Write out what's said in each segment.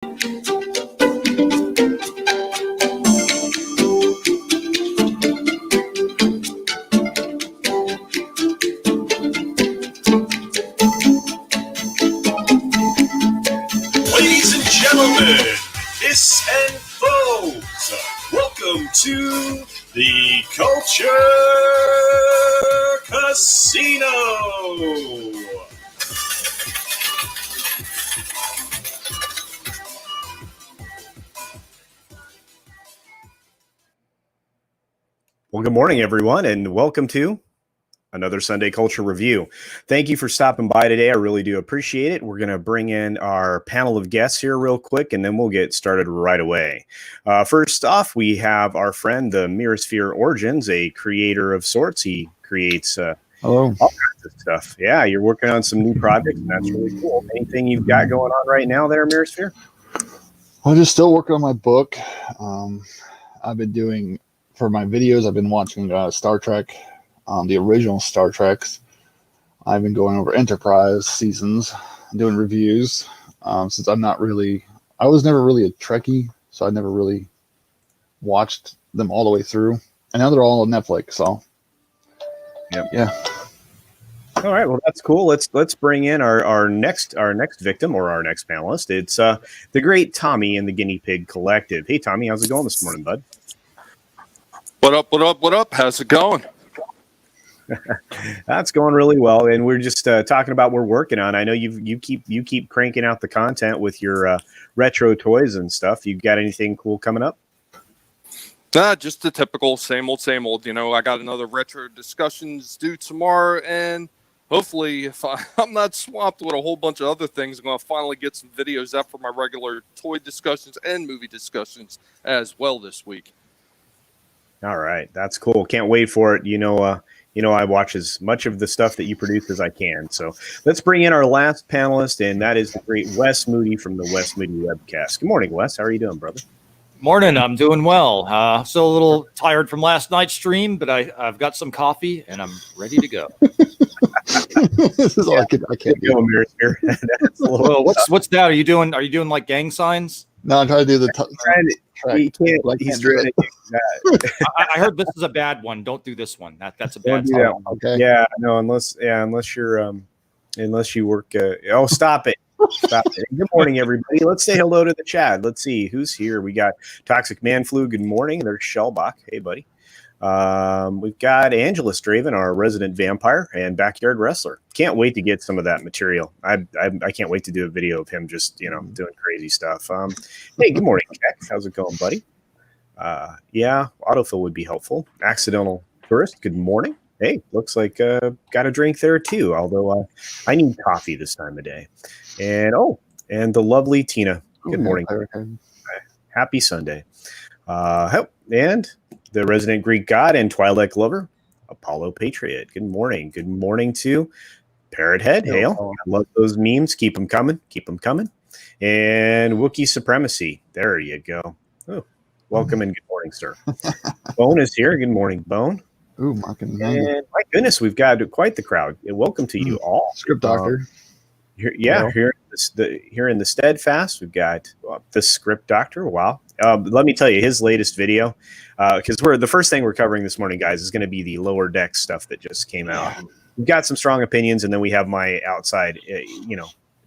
Ladies and gentlemen, Miss and folks, welcome to the Culture Casino. Well, good morning, everyone, and welcome to another Sunday Culture Review. Thank you for stopping by today. I really do appreciate it. We're going to bring in our panel of guests here real quick, and then we'll get started right away. First off, we have our friend, the Merosphere Origins, a creator of sorts. He creates all kinds of stuff. Yeah, you're working on some new projects, and that's really cool. Anything you've got going on right now there, Merosphere? I'm just still working on my book. I've been doing, for my videos, I've been watching Star Trek, the original Star Treks. I've been going over Enterprise seasons, doing reviews. Since I was never really a Trekkie, so I never really watched them all the way through. And now they're all on Netflix, so yeah. All right, well, that's cool. Let's bring in our next victim, or our next panelist. It's the great Tommy and the Guinea Pig Collective. Hey, Tommy, how's it going this morning, bud? What up? How's it going? That's going really well, and we're just talking about what we're working on. I know you keep cranking out the content with your retro toys and stuff. You got anything cool coming up? Just the typical same old. You know, I got another retro discussions due tomorrow, and hopefully, if I'm not swamped with a whole bunch of other things, I'm going to finally get some videos out for my regular toy discussions and movie discussions as well this week. All right, that's cool. Can't wait for it. You know, I watch as much of the stuff that you produce as I can. So let's bring in our last panelist, and that is the great Wes Moody from the Wes Moody Webcast. Good morning, Wes. How are you doing, brother? Morning. I'm doing well. Still a little tired from last night's stream, but I've got some coffee and I'm ready to go. This is all I can't do. Well, what's that? Are you doing like gang signs? No, I'm trying to do the. He can't. He's trying to do that. I heard this is a bad one. Don't do this one. That's a bad one. That okay. Yeah. No. Unless you're unless you work. Stop it. Stop it. Good morning, everybody. Let's say hello to the chat. Let's see who's here. We got Toxic Man Flu. Good morning. There's Shellbach. Hey, buddy. We've got Angela Straven, our resident vampire and backyard wrestler. Can't wait to get some of that material. I can't wait to do a video of him just doing crazy stuff. Hey, good morning, Keck. How's it going, buddy? Yeah, autofill would be helpful. Accidental Tourist. Good morning. Hey, looks like got a drink there too. Although I need coffee this time of day. And the lovely Tina. Good morning. Happy Sunday. And the resident Greek god and Twilight Glover, Apollo Patriot. Good morning. Good morning to Parrot Head. Hail. I love those memes. Keep them coming. And Wookiee Supremacy. There you go. Oh, welcome and good morning, sir. Bone is here. Good morning, Bone. Ooh, and my goodness, we've got quite the crowd. Welcome to you all. Script Doctor. Here in the Steadfast, we've got the Script Doctor. Wow. Let me tell you his latest video, because the first thing we're covering this morning, guys, is going to be the Lower Deck stuff that just came out. We've got some strong opinions, and then we have my outside,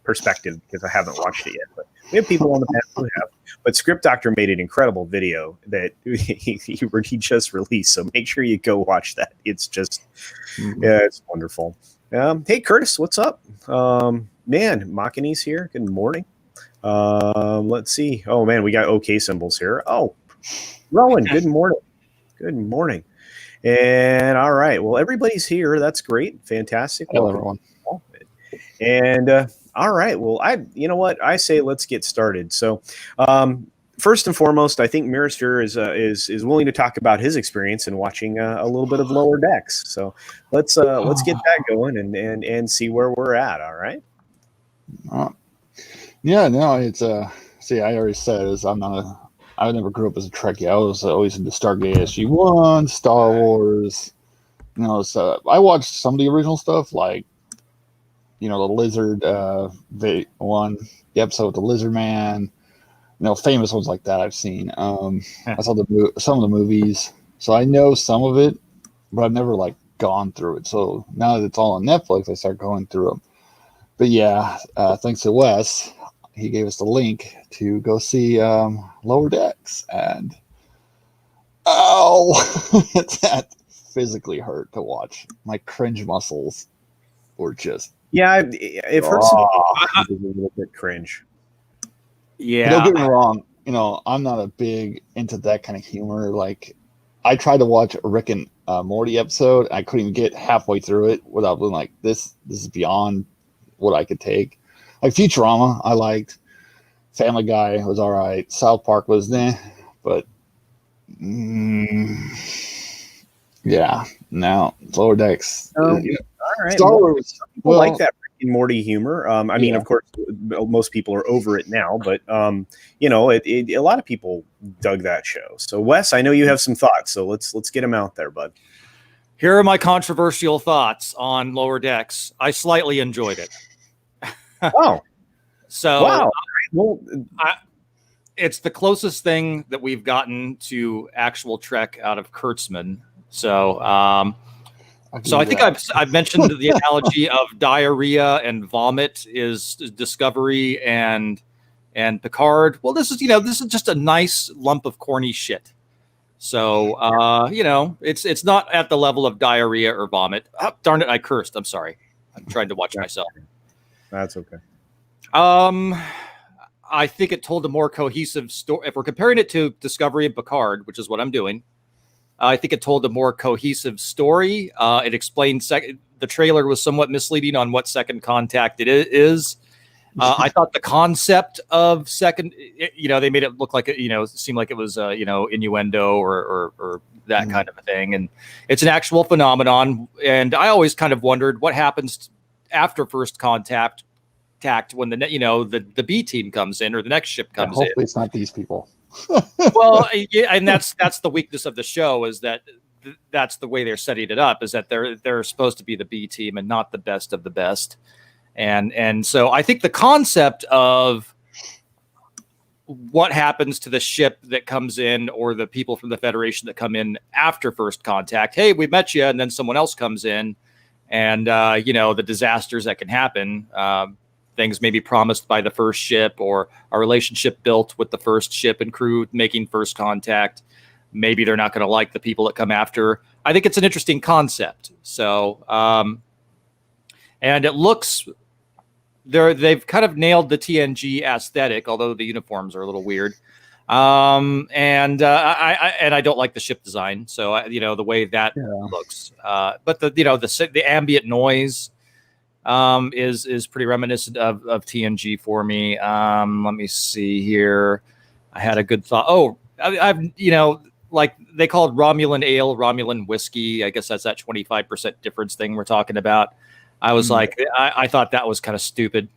perspective, because I haven't watched it yet. But we have people on the panel who have. But Script Doctor made an incredible video that he just released, so make sure you go watch that. It's just, it's wonderful. Hey, Curtis, what's up? Man, Machini's here. Good morning. Let's see. Oh, man, we got OK symbols here. Oh, Rowan, good morning. Good morning. And all right, well, everybody's here. That's great. Fantastic. Hello, everyone. And all right, well, you know what? I say let's get started. So, first and foremost, I think Merosphere is willing to talk about his experience in watching a little bit of Lower Decks. So let's get that going and see where we're at. All right. Yeah, no, it's see, I already said is I never grew up as a Trekkie. I was always into Stargate SG-1, Star Wars. So I watched some of the original stuff, like the Lizard, the episode with the Lizard Man. famous ones like that I've seen. I saw some of the movies, so I know some of it, but I've never like gone through it. So now that it's all on Netflix, I start going through them. But yeah, thanks to Wes, he gave us the link to go see Lower Decks, and that physically hurt to watch. My cringe muscles were just I've heard some a little bit cringe. Yeah. Don't get me wrong, I'm not a big into that kind of humor. Like, I tried to watch a Rick and Morty episode. I couldn't even get halfway through it without being like, this is beyond what I could take. Like Futurama, I liked. Family Guy was all right. South Park was but yeah, now Lower Decks. All right, Star Wars. People like that Rick and Morty humor. I mean, of course, most people are over it now, but a lot of people dug that show. So, Wes, I know you have some thoughts, so let's get them out there, bud. Here are my controversial thoughts on Lower Decks. I slightly enjoyed it. Oh, so wow. Well, it's the closest thing that we've gotten to actual Trek out of Kurtzman. So, I think I've mentioned the analogy of diarrhea and vomit is Discovery and Picard. Well, this is just a nice lump of corny shit. So, it's not at the level of diarrhea or vomit. Oh, darn it, I cursed. I'm sorry. I'm trying to watch myself. That's okay. I think it told a more cohesive story. If we're comparing it to Discovery and Picard, which is what I'm doing, I think it told a more cohesive story. It explained the trailer was somewhat misleading on what Second Contact it is. I thought the concept of second, they made it look like it seemed like it was innuendo or that kind of a thing, and it's an actual phenomenon. And I always kind of wondered what happens after First Contact when the B team comes in or the next ship comes in. Hopefully, it's not these people. Well, yeah, and that's the weakness of the show is that that's the way they're setting it up, is that they're supposed to be the B team and not the best of the best. And so I think the concept of what happens to the ship that comes in or the people from the Federation that come in after First Contact, hey, we met you, and then someone else comes in, and the disasters that can happen, things maybe promised by the first ship or a relationship built with the first ship and crew making first contact. Maybe they're not going to like the people that come after. I think it's an interesting concept. So, and it looks they've kind of nailed the TNG aesthetic, although the uniforms are a little weird. And I don't like the ship design. So, the way that looks, but the ambient noise, is pretty reminiscent of TNG for me. Let me see here. I had a good thought. Oh, I've like they called Romulan ale, Romulan whiskey. I guess that's that 25% difference thing we're talking about. I was like, I thought that was kind of stupid.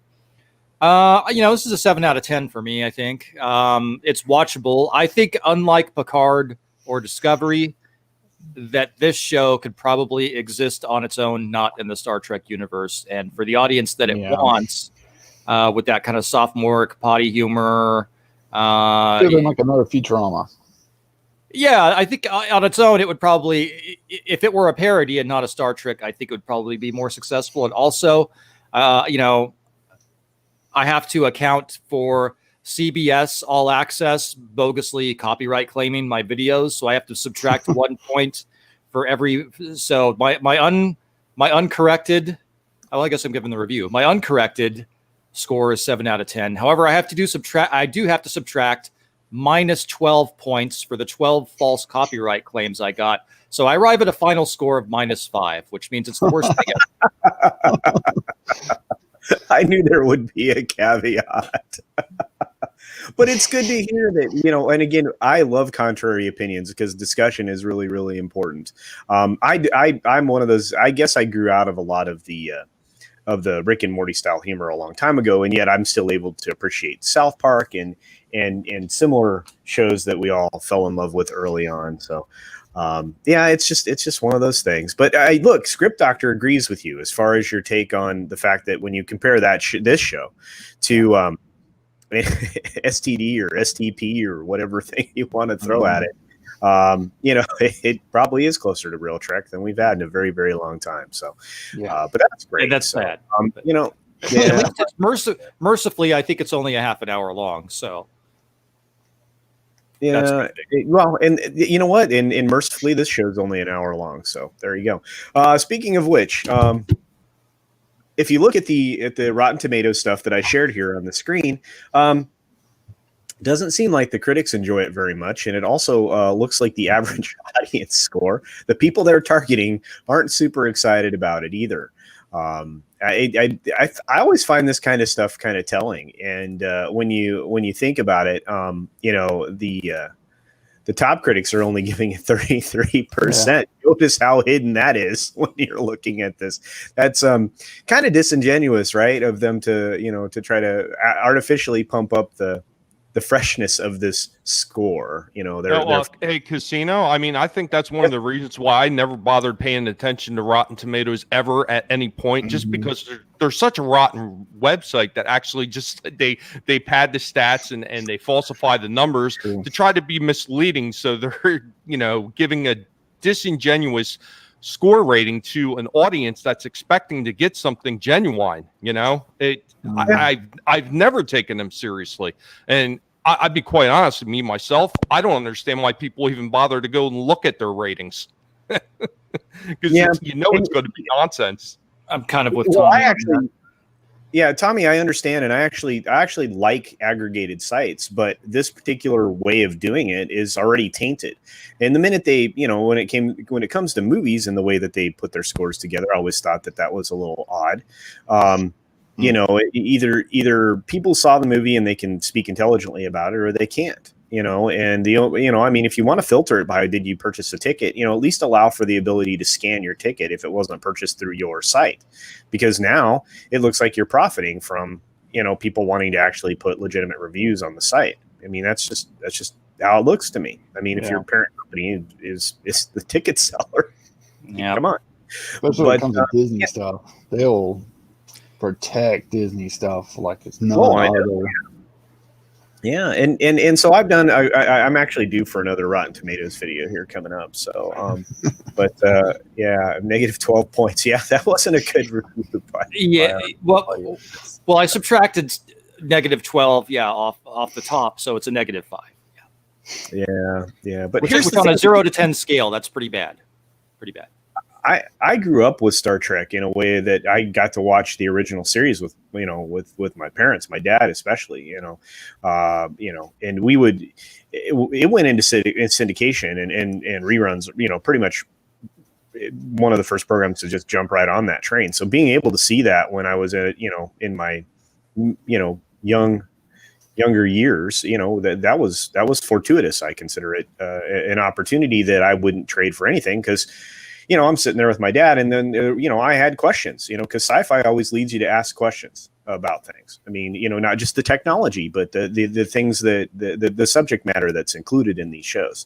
This is a 7 out of 10 for me. I think it's watchable. I think unlike Picard or Discovery, that this show could probably exist on its own, not in the Star Trek universe. And for the audience that it wants, with that kind of sophomoric potty humor, like another Futurama. Yeah, I think on its own, it would probably, if it were a parody and not a Star Trek, I think it would probably be more successful. And also, I have to account for CBS All Access bogusly copyright claiming my videos, so I have to subtract 1 point for every. So my uncorrected. Oh, I guess I'm giving the review. My uncorrected score is 7 out of 10. However, I do have to subtract minus 12 points for the 12 false copyright claims I got. So I arrive at a final score of -5, which means it's the worst thing ever. I knew there would be a caveat. But it's good to hear that, and again, I love contrary opinions because discussion is really, really important. I'm one of those, I guess I grew out of a lot of the Rick and Morty style humor a long time ago, and yet I'm still able to appreciate South Park and similar shows that we all fell in love with early on. So, it's just one of those things. But look, Script Doctor agrees with you as far as your take on the fact that when you compare this show to STD or STP or whatever thing you want to throw at it. It probably is closer to real Trek than we've had in a very, very long time. So, but that's great. And that's so, bad. Yeah. At least it's mercifully, I think it's only a half an hour long. So, yeah. Well, and you know what? And mercifully, this show's only an hour long. So there you go. Speaking of which, if you look at the Rotten Tomatoes stuff that I shared here on the screen, doesn't seem like the critics enjoy it very much, and it also looks like the average audience score, the people they're targeting, aren't super excited about it either. I always find this kind of stuff kind of telling, and when you think about it, the top critics are only giving it 33%. Yeah. Notice how hidden that is when you're looking at this. That's kind of disingenuous, right, of them to try to artificially pump up the freshness of this score. Hey, Casino, I mean, I think that's one of the reasons why I never bothered paying attention to Rotten Tomatoes ever at any point, just because they're such a rotten website that actually just they pad the stats and they falsify the numbers to try to be misleading. So they're giving a disingenuous score rating to an audience that's expecting to get something genuine. I've never taken them seriously, and I'd be quite honest with me myself. I don't understand why people even bother to go and look at their ratings, because it's going to be nonsense. I'm kind of with Tommy. Tommy, I understand, and I actually like aggregated sites, but this particular way of doing it is already tainted. And the minute they, when it comes to movies and the way that they put their scores together, I always thought that was a little odd. Either people saw the movie and they can speak intelligently about it, or they can't. And if you want to filter it by did you purchase a ticket, at least allow for the ability to scan your ticket if it wasn't purchased through your site, because now it looks like you're profiting from, people wanting to actually put legitimate reviews on the site. I mean, that's just how it looks to me. I mean, if your parent company is the ticket seller, come on. Especially when it comes to Disney stuff, they'll protect Disney stuff like it's no other. Yeah, and so I've done. I'm actually due for another Rotten Tomatoes video here coming up. So, negative 12 points. Yeah, that wasn't a good review. Well, I subtracted negative 12. Yeah, off the top, so it's a negative 5. Yeah. But which on a 0 to 10 scale, that's pretty bad. Pretty bad. I grew up with Star Trek in a way that I got to watch the original series with my parents, my dad especially, and we would, it went into syndication and reruns, pretty much one of the first programs to just jump right on that train. So being able to see that when I was in my, younger years, that was fortuitous. I consider it an opportunity that I wouldn't trade for anything, because I'm sitting there with my dad, and then, I had questions, because sci-fi always leads you to ask questions about things. I mean, not just the technology, but the things that the subject matter that's included in these shows,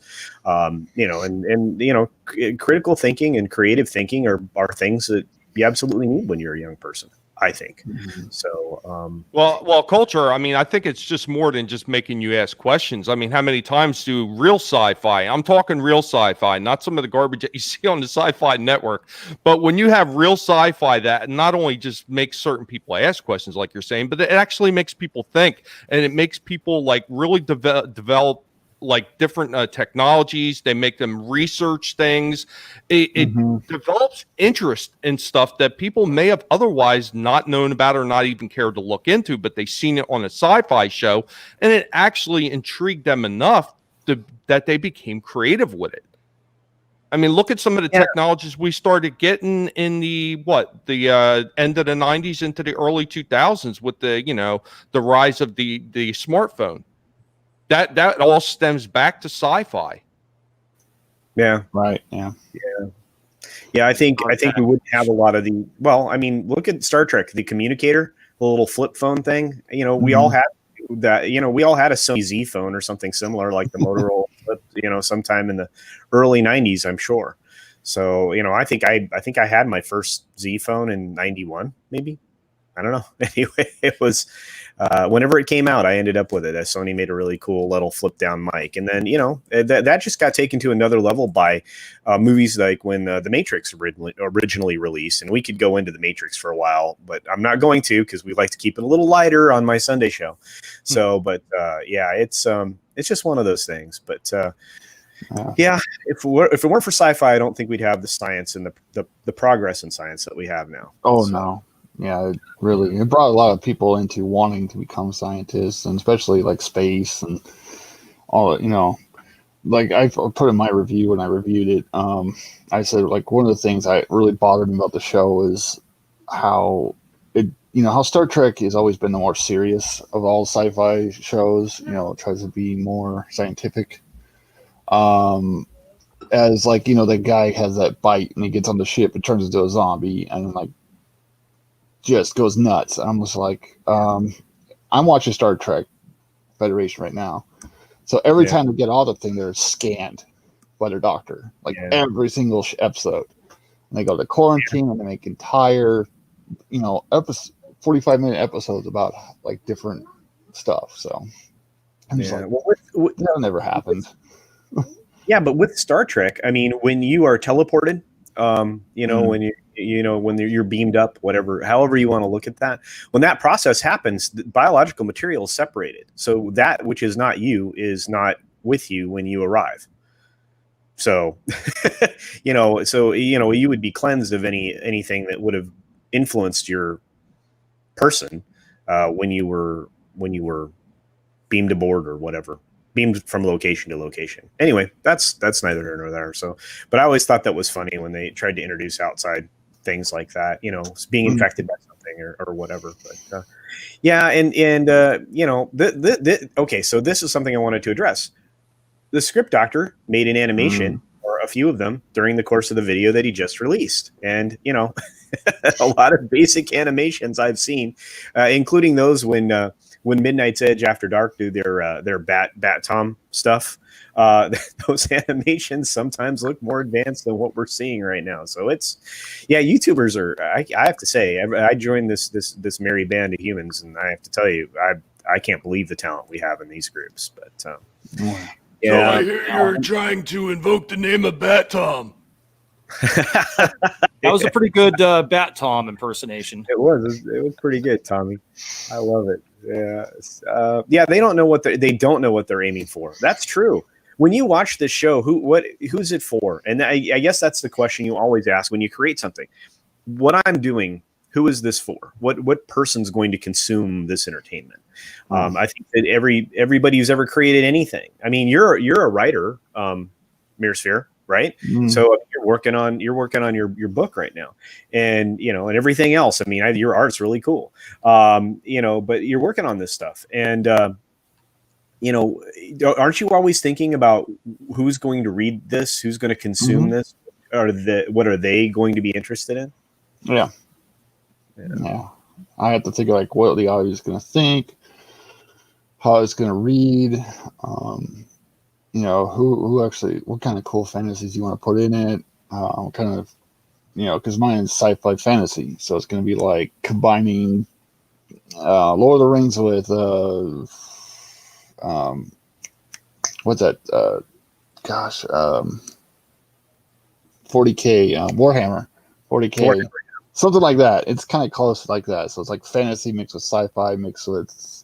critical thinking and creative thinking are things that you absolutely need when you're a young person, I think. So, well, culture, I mean, I think it's just more than just making you ask questions. I mean, how many times do real sci-fi, I'm talking real sci-fi, not some of the garbage that you see on the Sci-Fi Network, but when you have real sci-fi that not only just makes certain people ask questions like you're saying, but it actually makes people think, and it makes people like really develop like different technologies. They make them research things. It develops interest in stuff that people may have otherwise not known about or not even cared to look into, but they've seen it on a sci-fi show, and it actually intrigued them enough that they became creative with it. I mean, look at some of the technologies we started getting in the end of the 90s into the early 2000s with the rise of the smartphone. That all stems back to sci-fi. Yeah. Right. Yeah. I think we wouldn't have a lot of the. Well, I mean, look at Star Trek, the communicator, the little flip phone thing. We all had that. We all had a Sony Z phone or something similar, like the Motorola flip. Sometime in the early '90s, I'm sure. So I think I had my first Z phone in '91, maybe. I don't know. Anyway, it was whenever it came out, I ended up with it. Sony made a really cool little flip down mic, and then that just got taken to another level by movies like when The Matrix originally released, and we could go into The Matrix for a while, but I'm not going to because we like to keep it a little lighter on my Sunday show. So, but yeah, it's just one of those things. But yeah, if it weren't for sci-fi, I don't think we'd have the science and the progress in science that we have now. Oh, so. no. Yeah, it brought a lot of people into wanting to become scientists, and especially like space and all, like I put in my review when I reviewed it. I said, like, one of the things that really bothered me about the show is how how Star Trek has always been the more serious of all sci-fi shows. It tries to be more scientific. As like, the guy has that bite and he gets on the ship and turns into a zombie and like just goes nuts. I'm just like, I'm watching Star Trek Federation right now. So every time they get all the thing, they're scanned by their doctor, like every single episode. And they go to quarantine and they make entire, 45-minute episodes about like different stuff. So I'm just like, that never happened. Yeah, but with Star Trek, I mean, when you are teleported, when you're beamed up, however you want to look at that, when that process happens, the biological material is separated. So that which is not you is not with you when you arrive. So, you would be cleansed of anything that would have influenced your person when you were beamed aboard or whatever. Beamed from location to location. Anyway, that's neither here nor there. So, but I always thought that was funny when they tried to introduce outside things like that, being infected by something or whatever. But okay, so this is something I wanted to address. The script doctor made an animation or a few of them during the course of the video that he just released, and a lot of basic animations I've seen, including those when Midnight's Edge After Dark do their Bat Tom stuff. Those animations sometimes look more advanced than what we're seeing right now. So YouTubers are. I have to say, I joined this merry band of humans, and I have to tell you, I can't believe the talent we have in these groups. But So I hear you're trying to invoke the name of Bat Tom. That was a pretty good Bat Tom impersonation. It was pretty good, Tommy. I love it. Yeah. They don't know what they're aiming for. That's true. When you watch this show, who's it for? And I guess that's the question you always ask when you create something. What I'm doing, who is this for? What person's going to consume this entertainment? I think that everybody who's ever created anything. I mean, you're a writer, Mirsphere, right? So you're working on your book right now, and and everything else. I mean, your art's really cool, but you're working on this stuff, and aren't you always thinking about who's going to read this, who's going to consume this, or what are they going to be interested in? Yeah. I have to think like what the audience is going to think, how it's going to read. Who actually, what kind of cool fantasies you want to put in it? What kind of, because mine is sci-fi fantasy, so it's going to be like combining Lord of the Rings with what's that? 40K Warhammer, 40K, something like that. It's kind of close like that. So it's like fantasy mixed with sci-fi mixed with.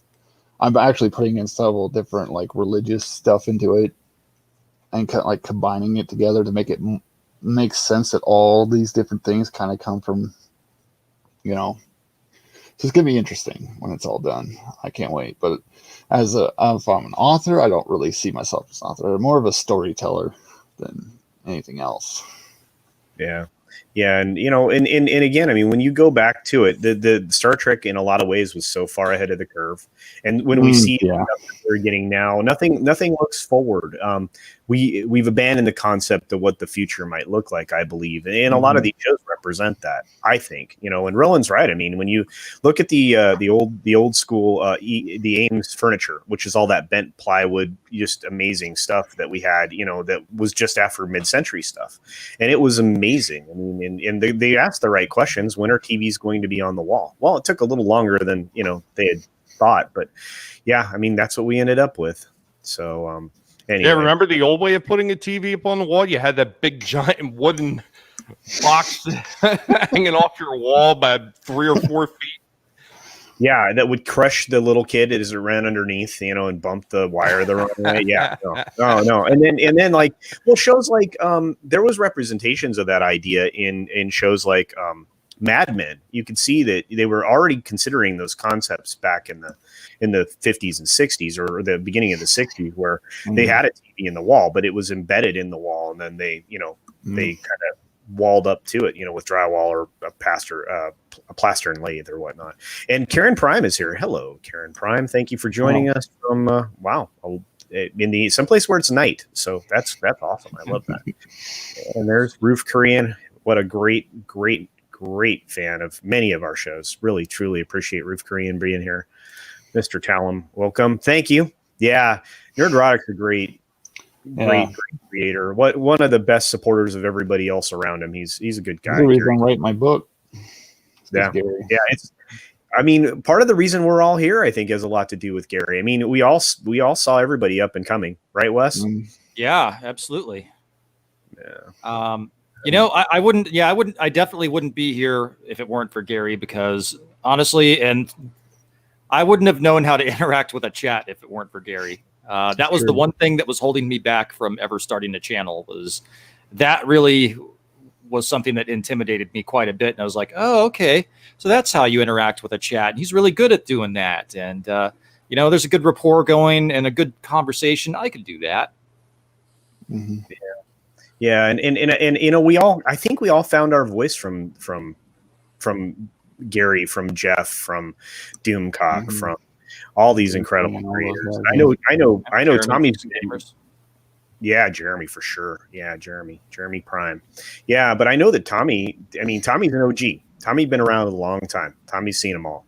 I'm actually putting in several different like religious stuff into it, and kind of like combining it together to make it make sense that all these different things kind of come from, So it's gonna be interesting when it's all done. I can't wait. But if I'm an author, I don't really see myself as an author. I'm more of a storyteller than anything else. Yeah. Yeah, and and again, I mean, when you go back to it, the Star Trek in a lot of ways was so far ahead of the curve, and when we see the stuff that we're getting now, nothing looks forward. we've abandoned the concept of what the future might look like, I believe, and a lot of these shows represent that. I think, and Roland's right. I mean, when you look at the old school the Ames furniture, which is all that bent plywood, just amazing stuff that we had, that was just after mid-century stuff, and it was amazing. I mean, and they asked the right questions. When are TVs going to be on the wall? Well, it took a little longer than they had thought, but yeah, I mean, that's what we ended up with. So. Anyway. Yeah, remember the old way of putting a TV up on the wall? You had that big giant wooden box hanging off your wall by 3 or 4 feet. Yeah, that would crush the little kid as it ran underneath, and bump the wire the wrong way. Yeah, no. And then like, well, shows like there was representations of that idea in shows like Mad Men. You could see that they were already considering those concepts back in the 50s and 60s, or the beginning of the 60s, where they had a TV in the wall, but it was embedded in the wall, and then they they kind of walled up to it, with drywall or a plaster and lathe or whatnot. And Karen Prime is here. Hello, Karen Prime. Thank you for joining us from in someplace where it's night. So that's awesome. I love that. And there's Roof Korean. What a great fan of many of our shows. Really, truly appreciate Roof Korean being here. Mr. Talum, welcome. Thank you. Yeah, Nerdrotic's a great creator. One of the best supporters of everybody else around him. He's a good guy. He's the reason I write my book. Yeah. Part of the reason we're all here, I think, has a lot to do with Gary. I mean, we all saw everybody up and coming, right, Wes? Yeah, absolutely. Yeah. I definitely wouldn't be here if it weren't for Gary, because honestly, and I wouldn't have known how to interact with a chat if it weren't for Gary. That was the one thing that was holding me back from ever starting a channel. That really was something that intimidated me quite a bit. And I was like, oh, okay. So that's how you interact with a chat. And he's really good at doing that. And, there's a good rapport going and a good conversation. I could do that. Mm-hmm. Yeah. And I think we all found our voice from Gary, from Jeff, from Doomcock, from all these incredible creators. I know Tommy's. Yeah, Jeremy for sure. Yeah, Jeremy Prime. Yeah, but I know that Tommy's an OG. Tommy's been around a long time. Tommy's seen them all.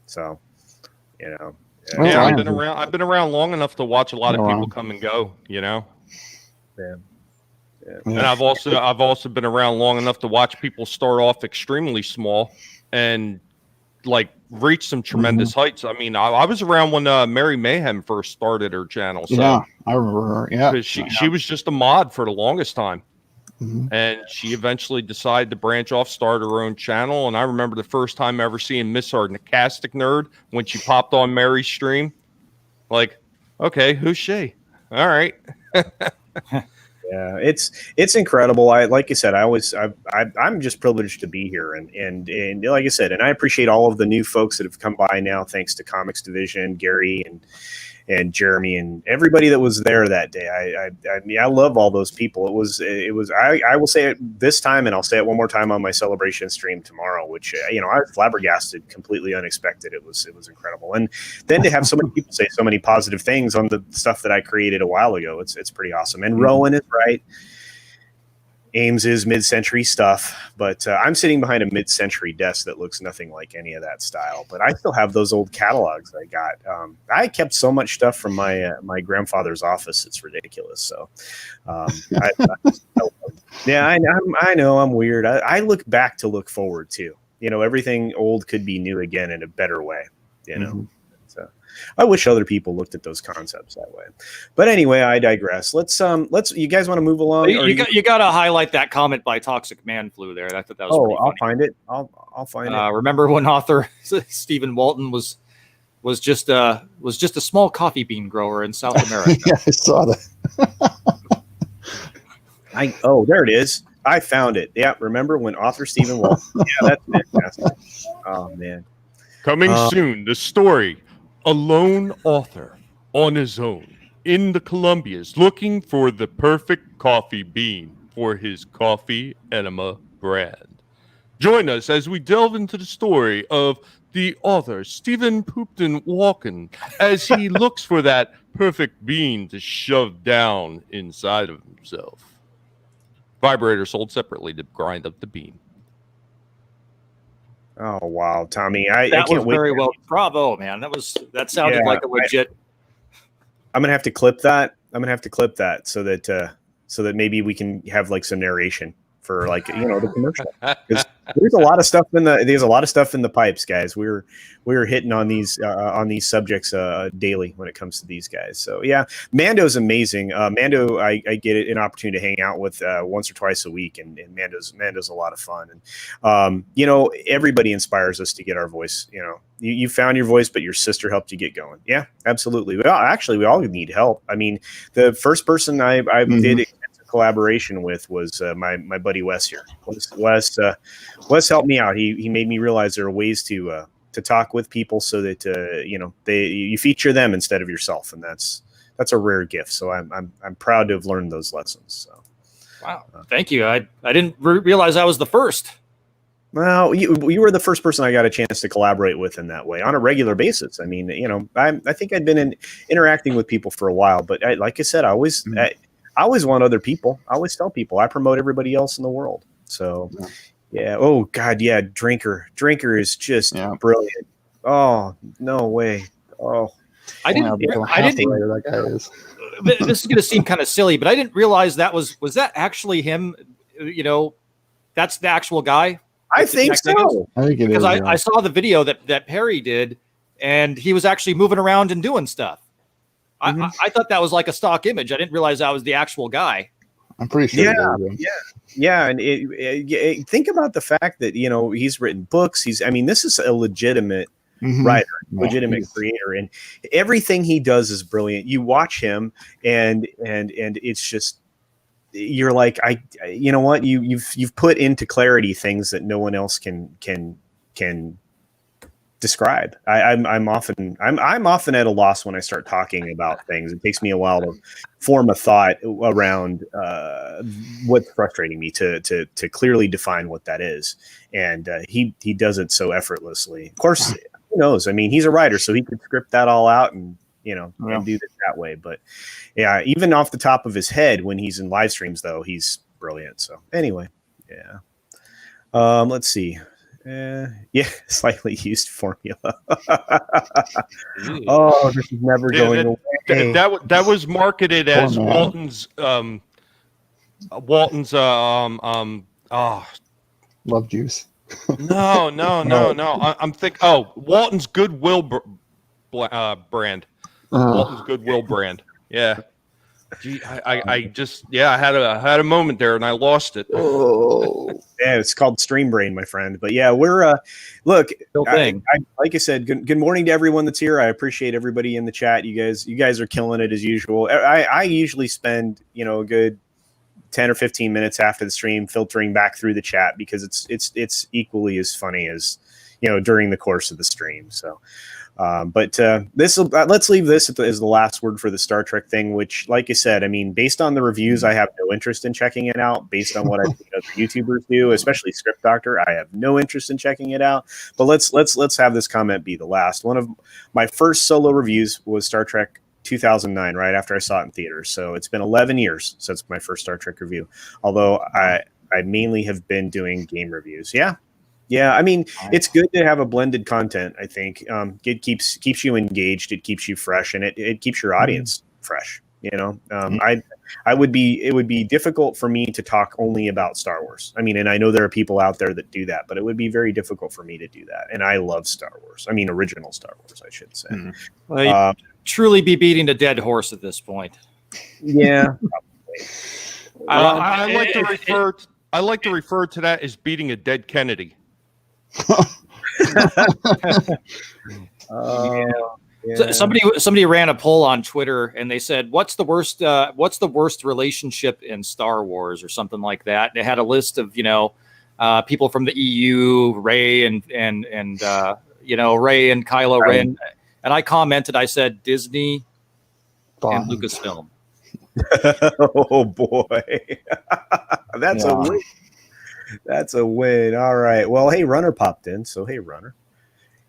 So, Yeah, I've been around long enough to watch a lot of people come and go. Yeah. And I've also been around long enough to watch people start off extremely small and like reach some tremendous heights. I mean, I was around when Mary Mayhem first started her channel. So, yeah, I remember her. Yeah, she was just a mod for the longest time, and she eventually decided to branch off, start her own channel. And I remember the first time ever seeing Miss Sarcastic Nerd when she popped on Mary's stream. Like, okay, who's she? All right. Yeah, it's incredible. Like I said, I'm just privileged to be here, and like I said, and I appreciate all of the new folks that have come by now, thanks to Comics Division, Gary and Jeremy and everybody that was there that day. I love all those people. It was I will say it this time, and I'll say it one more time on my celebration stream tomorrow, which I was flabbergasted, completely unexpected. It was incredible, and then to have so many people say so many positive things on the stuff that I created a while ago, it's pretty awesome. And Rowan is right. Ames is mid-century stuff, but I'm sitting behind a mid-century desk that looks nothing like any of that style. But I still have those old catalogs I got. I kept so much stuff from my grandfather's office; it's ridiculous. So, I know I'm weird. I look back to look forward to. Everything old could be new again in a better way. So I wish other people looked at those concepts that way. But anyway, I digress. Let's you guys want to move along? You got to highlight that comment by Toxic Man Flew there. I thought that was pretty funny. I'll find it. I'll find it. Remember when author Stephen Walton was just a small coffee bean grower in South America? Yeah, I saw that. There it is. I found it. Yeah, remember when author Stephen Walton? Yeah, that's fantastic. Oh man. Coming soon, the story. A lone author on his own in the Columbias looking for the perfect coffee bean for his coffee enema brand. Join us as we delve into the story of the author, Stephen Poopton Walken, as he looks for that perfect bean to shove down inside of himself. Vibrator sold separately to grind up the bean. Oh wow, Tommy! I That can't was wait. very well. Bravo, man. That sounded Yeah, like a legit. I'm gonna have to clip that. So that maybe we can have like some narration for like the commercial, because there's a lot of stuff in the pipes, guys. We're hitting on these subjects daily when it comes to these guys. So yeah, Mando's amazing. Mando, I get an opportunity to hang out with once or twice a week, and Mando's a lot of fun. And everybody inspires us to get our voice. You found your voice, but your sister helped you get going. Yeah, absolutely. We all need help. I mean, the first person I did a collaboration with was my buddy Wes here. Wes helped me out. He made me realize there are ways to talk with people so that you feature them instead of yourself, and that's a rare gift. So I'm proud to have learned those lessons. So Wow, thank you. I didn't realize I was the first. Well, you were the first person I got a chance to collaborate with in that way on a regular basis. I mean, I think I'd been interacting with people for a while, but like I said, I always want other people. I always tell people I promote everybody else in the world. So, yeah. Oh God, yeah. Drinker is just brilliant. Oh no way. Oh, I didn't. That guy is. This is going to seem kind of silly, but I didn't realize was that actually him. That's the actual guy. I think so. I think it because is. I saw the video that Perry did, and he was actually moving around and doing stuff. I thought that was like a stock image. I didn't realize that was the actual guy. I'm pretty sure. Yeah. And think about the fact that he's written books. This is a legitimate writer, legitimate creator, and everything he does is brilliant. You watch him, and it's just. You're like, you know what, you've put into clarity things that no one else can describe. I'm often at a loss when I start talking about things. It takes me a while to form a thought around what's frustrating me to clearly define what that is. And he does it so effortlessly. Of course, who knows? I mean, he's a writer, so he could script that all out and and do it that way. But yeah, even off the top of his head when he's in live streams, though, he's brilliant. So anyway, yeah. Let's see. Slightly used formula. Oh, this is never going away. That was marketed as Walton's love juice. No. I'm thinking. Oh, Walton's Goodwill brand. Walton's Goodwill brand. Yeah. Gee, I had a moment there and I lost it. Oh. Yeah, it's called Stream Brain, my friend. But yeah, we're look. Like I said, good morning to everyone that's here. I appreciate everybody in the chat. You guys are killing it as usual. I usually spend a good 10 or 15 minutes after the stream filtering back through the chat because it's equally as funny as during the course of the stream. So. But let's leave this as the last word for the Star Trek thing, which, like I said, I mean, based on the reviews, I have no interest in checking it out. Based on what I've seen other YouTubers do, especially Script Doctor, I have no interest in checking it out. But let's have this comment be the last. One of my first solo reviews was Star Trek 2009, right after I saw it in theaters. So it's been 11 years since my first Star Trek review. Although I mainly have been doing game reviews. Yeah, I mean, it's good to have a blended content, I think. It keeps you engaged, it keeps you fresh, and it keeps your audience fresh. It would be difficult for me to talk only about Star Wars. I mean, and I know there are people out there that do that, but it would be very difficult for me to do that. And I love Star Wars. I mean, original Star Wars, I should say. Well, you'd truly be beating a dead horse at this point. Yeah. I like to refer to that as beating a dead Kennedy. So somebody ran a poll on Twitter and they said, "What's the worst relationship in Star Wars?" or something like that. They had a list of people from the EU, Rey and Rey and Kylo Ren, and I commented. I said Disney and Lucasfilm. Oh boy, that's a win. That's a win. All right. Well, hey, Runner popped in. So, hey, Runner.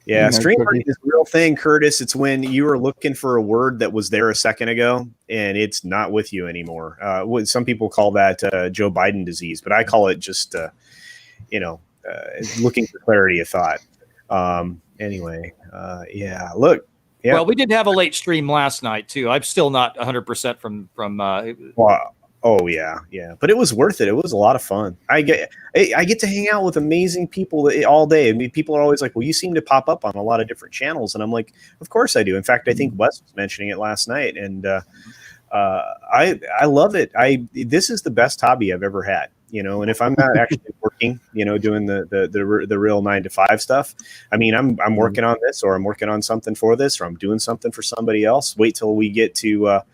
Yeah, Nerd stream cookie. learning is a real thing, Curtis. It's when you were looking for a word that was there a second ago and it's not with you anymore. Some people call that Joe Biden disease, but I call it just, looking for clarity of thought. Anyway, look. Yeah. Well, we did have a late stream last night too. I'm still not 100% from. Wow. Oh yeah, but it was worth it. It was a lot of fun. I get to hang out with amazing people all day. I mean, people are always like, "Well, you seem to pop up on a lot of different channels," and I'm like, "Of course I do." In fact, I think Wes was mentioning it last night, and I love it. This is the best hobby I've ever had. And if I'm not actually working, doing the real 9 to 5 stuff, I mean, I'm working on this, or I'm working on something for this, or I'm doing something for somebody else. Wait till we get to a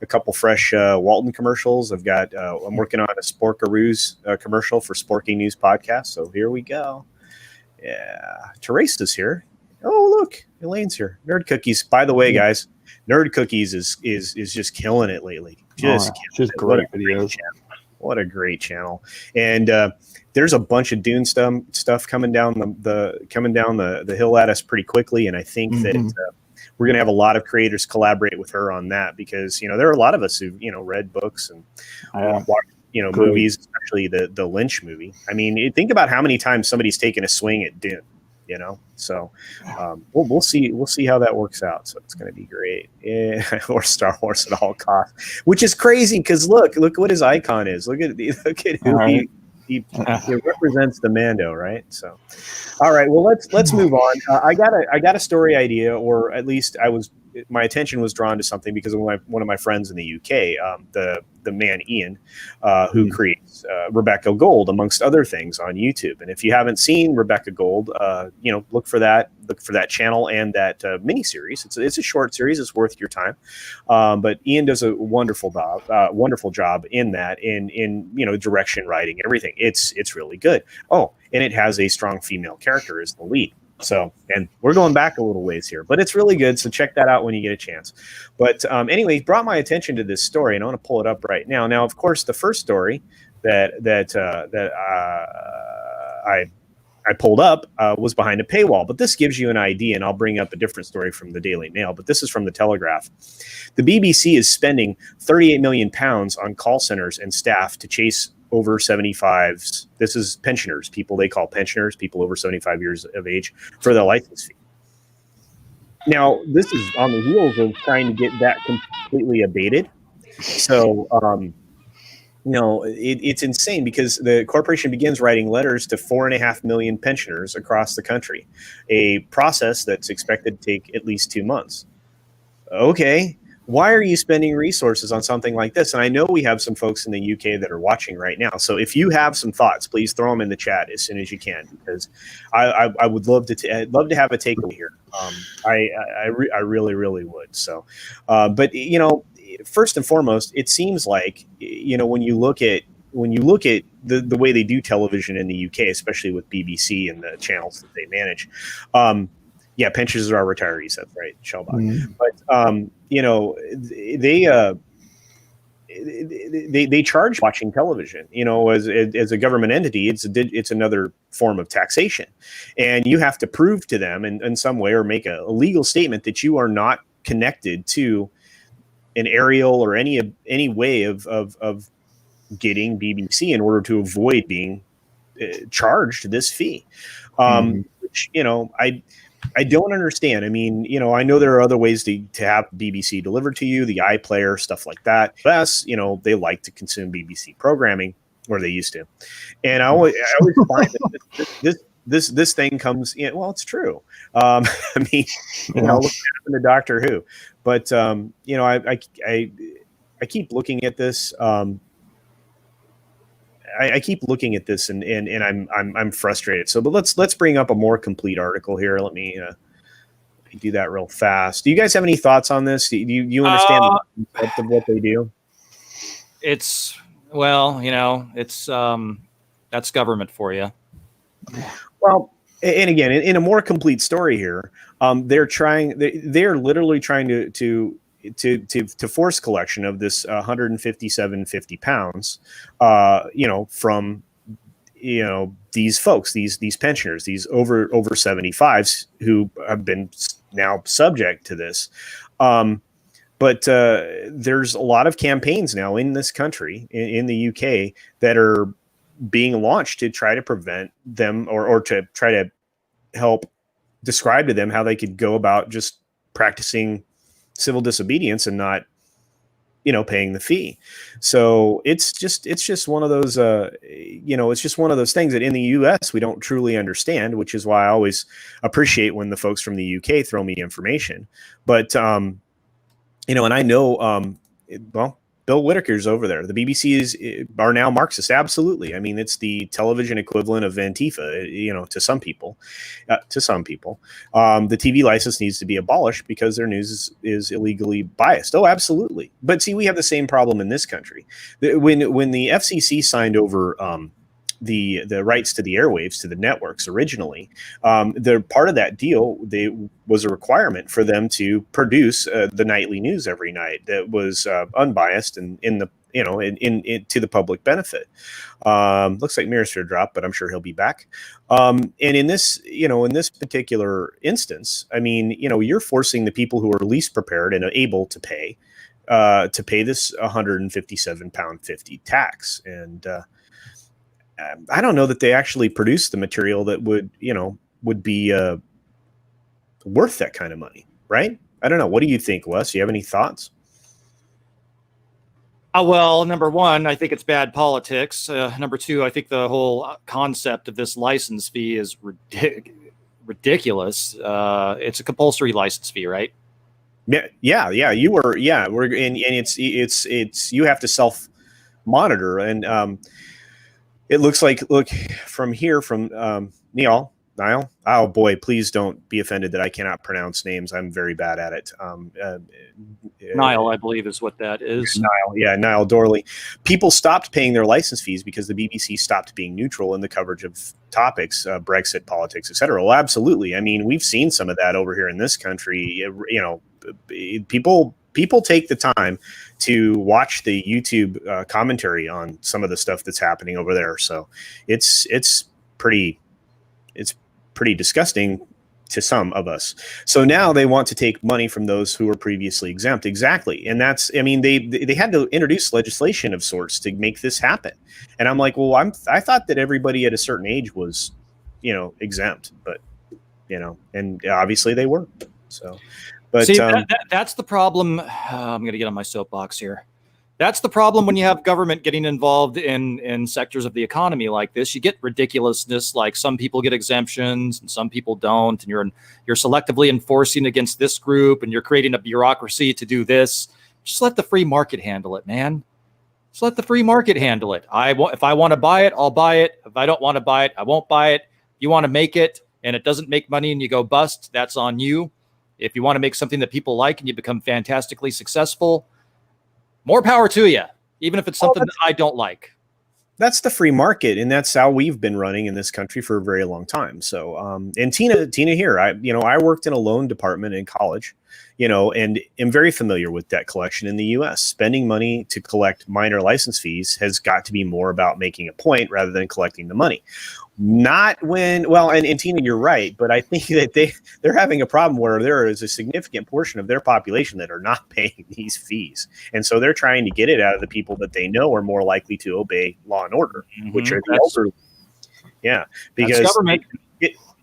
couple fresh Walton commercials. I'm working on a Sporkaroos commercial for Sporking News Podcast. So here we go. Yeah, Teresa's here. Oh, look, Elaine's here. Nerd Cookies. By the way, guys, Nerd Cookies is just killing it lately. Just great videos. What a great channel. And there's a bunch of Dune stuff coming down the hill at us pretty quickly. And I think that we're going to have a lot of creators collaborate with her on that, because, there are a lot of us who, read books and watched, movies, especially the Lynch movie. I mean, think about how many times somebody's taken a swing at Dune. So we'll see how that works out. So it's going to be great. Yeah, or Star Wars at all costs, which is crazy because look what his icon is. Look at who he represents the Mando, right? So, all right. Well, let's move on. I got a story idea, or at least my attention was drawn to something because of one of my friends in the UK, the man Ian, who creates Rebecca Gold, amongst other things, on YouTube. And if you haven't seen Rebecca Gold, look for that channel and that miniseries. It's a short series. It's worth your time. But Ian does a wonderful job in that, in direction, writing, everything. It's really good. Oh, and it has a strong female character as the lead. So, and we're going back a little ways here, but it's really good. So check that out when you get a chance. But anyway, he brought my attention to this story, and I want to pull it up right now. Now, of course, the first story that I pulled up was behind a paywall, but this gives you an idea, and I'll bring up a different story from the Daily Mail, but this is from the Telegraph. The BBC is spending £38 million on call centers and staff to chase over 75s. This is pensioners, people they call pensioners, people over 75 years of age, for the license fee. Now, this is on the heels of trying to get that completely abated. So, it's insane, because the corporation begins writing letters to 4.5 million pensioners across the country, a process that's expected to take at least 2 months. Okay. Why are you spending resources on something like this? And I know we have some folks in the UK that are watching right now. So if you have some thoughts, please throw them in the chat as soon as you can, because I would love to have a takeaway here. I really, really would. So, but first and foremost, it seems like, when you look at the way they do television in the UK, especially with BBC and the channels that they manage, pensioners are retirees. That's right, Shellbot. But they charge watching television. As a government entity, it's another form of taxation, and you have to prove to them in some way, or make a legal statement, that you are not connected to an aerial or any way of getting BBC in order to avoid being charged this fee. Which I don't understand. I mean, I know there are other ways to have BBC delivered to you, the iPlayer, stuff like that. Plus, they like to consume BBC programming, or they used to. And I always find that this thing comes in. Well, it's true. I mean, look what happened to Doctor Who. But I keep looking at this. I keep looking at this, and I'm frustrated. So, but let's bring up a more complete article here. Let me do that real fast. Do you guys have any thoughts on this? Do you understand the concept of what they do? It's that's government for you. Well, and again, in a more complete story here, they're literally trying to force collection of this 157.50 pounds, from these folks, these pensioners, these over 75s who have been now subject to this. But there's a lot of campaigns now in this country, in the UK, that are being launched to try to prevent them or to try to help describe to them how they could go about just practicing civil disobedience and not, paying the fee. So it's just one of those, it's just one of those things that in the US we don't truly understand, which is why I always appreciate when the folks from the UK throw me information. But, and I know, Bill Whitaker's over there. The BBC are now Marxist. Absolutely. I mean, it's the television equivalent of Antifa, to some people. The TV license needs to be abolished because their news is illegally biased. Oh, absolutely. But see, we have the same problem in this country. When the FCC signed over the rights to the airwaves, to the networks originally, the part of that deal, was a requirement for them to produce the nightly news every night that was unbiased and in to the public benefit. Looks like Mirrorsphere dropped, but I'm sure he'll be back. And in this particular instance, I mean, you're forcing the people who are least prepared and able to pay this £157.50 tax. And I don't know that they actually produce the material that would be worth that kind of money, right? I don't know. What do you think, Wes? Do you have any thoughts? Well, number one, I think it's bad politics. Number two, I think the whole concept of this license fee is ridiculous. It's a compulsory license fee, right? Yeah. It's you have to self monitor, and it looks like, look from here, from Niall. Oh boy, please don't be offended that I cannot pronounce names. I'm very bad at it. Niall, I believe, is what that is. Niall Dorley. People stopped paying their license fees because the BBC stopped being neutral in the coverage of topics, Brexit, politics, etc. Well, absolutely. I mean, we've seen some of that over here in this country. People take the time to watch the YouTube commentary on some of the stuff that's happening over there. So it's pretty disgusting to some of us. So now they want to take money from those who were previously exempt. Exactly. And that's, I mean, they had to introduce legislation of sorts to make this happen. And I'm like, well, I thought that everybody at a certain age was, exempt, but, and obviously they were. So, but see, that's the problem. I'm going to get on my soapbox here. That's the problem when you have government getting involved in sectors of the economy like this. You get ridiculousness, like some people get exemptions and some people don't, and you're selectively enforcing against this group, and you're creating a bureaucracy to do this. Just let the free market handle it, man. Just let the free market handle it. If I want to buy it, I'll buy it. If I don't want to buy it, I won't buy it. If you want to make it and it doesn't make money and you go bust, that's on you. If you want to make something that people like and you become fantastically successful, more power to you, even if it's something that I don't like. That's the free market, and that's how we've been running in this country for a very long time. So, and Tina here, I worked in a loan department in college, and am very familiar with debt collection in the U.S. Spending money to collect minor license fees has got to be more about making a point rather than collecting the money. Not when, well, and Tina, you're right, but I think that they're having a problem where there is a significant portion of their population that are not paying these fees. And so they're trying to get it out of the people that they know are more likely to obey law and order, which are the elderly. Yeah, because government.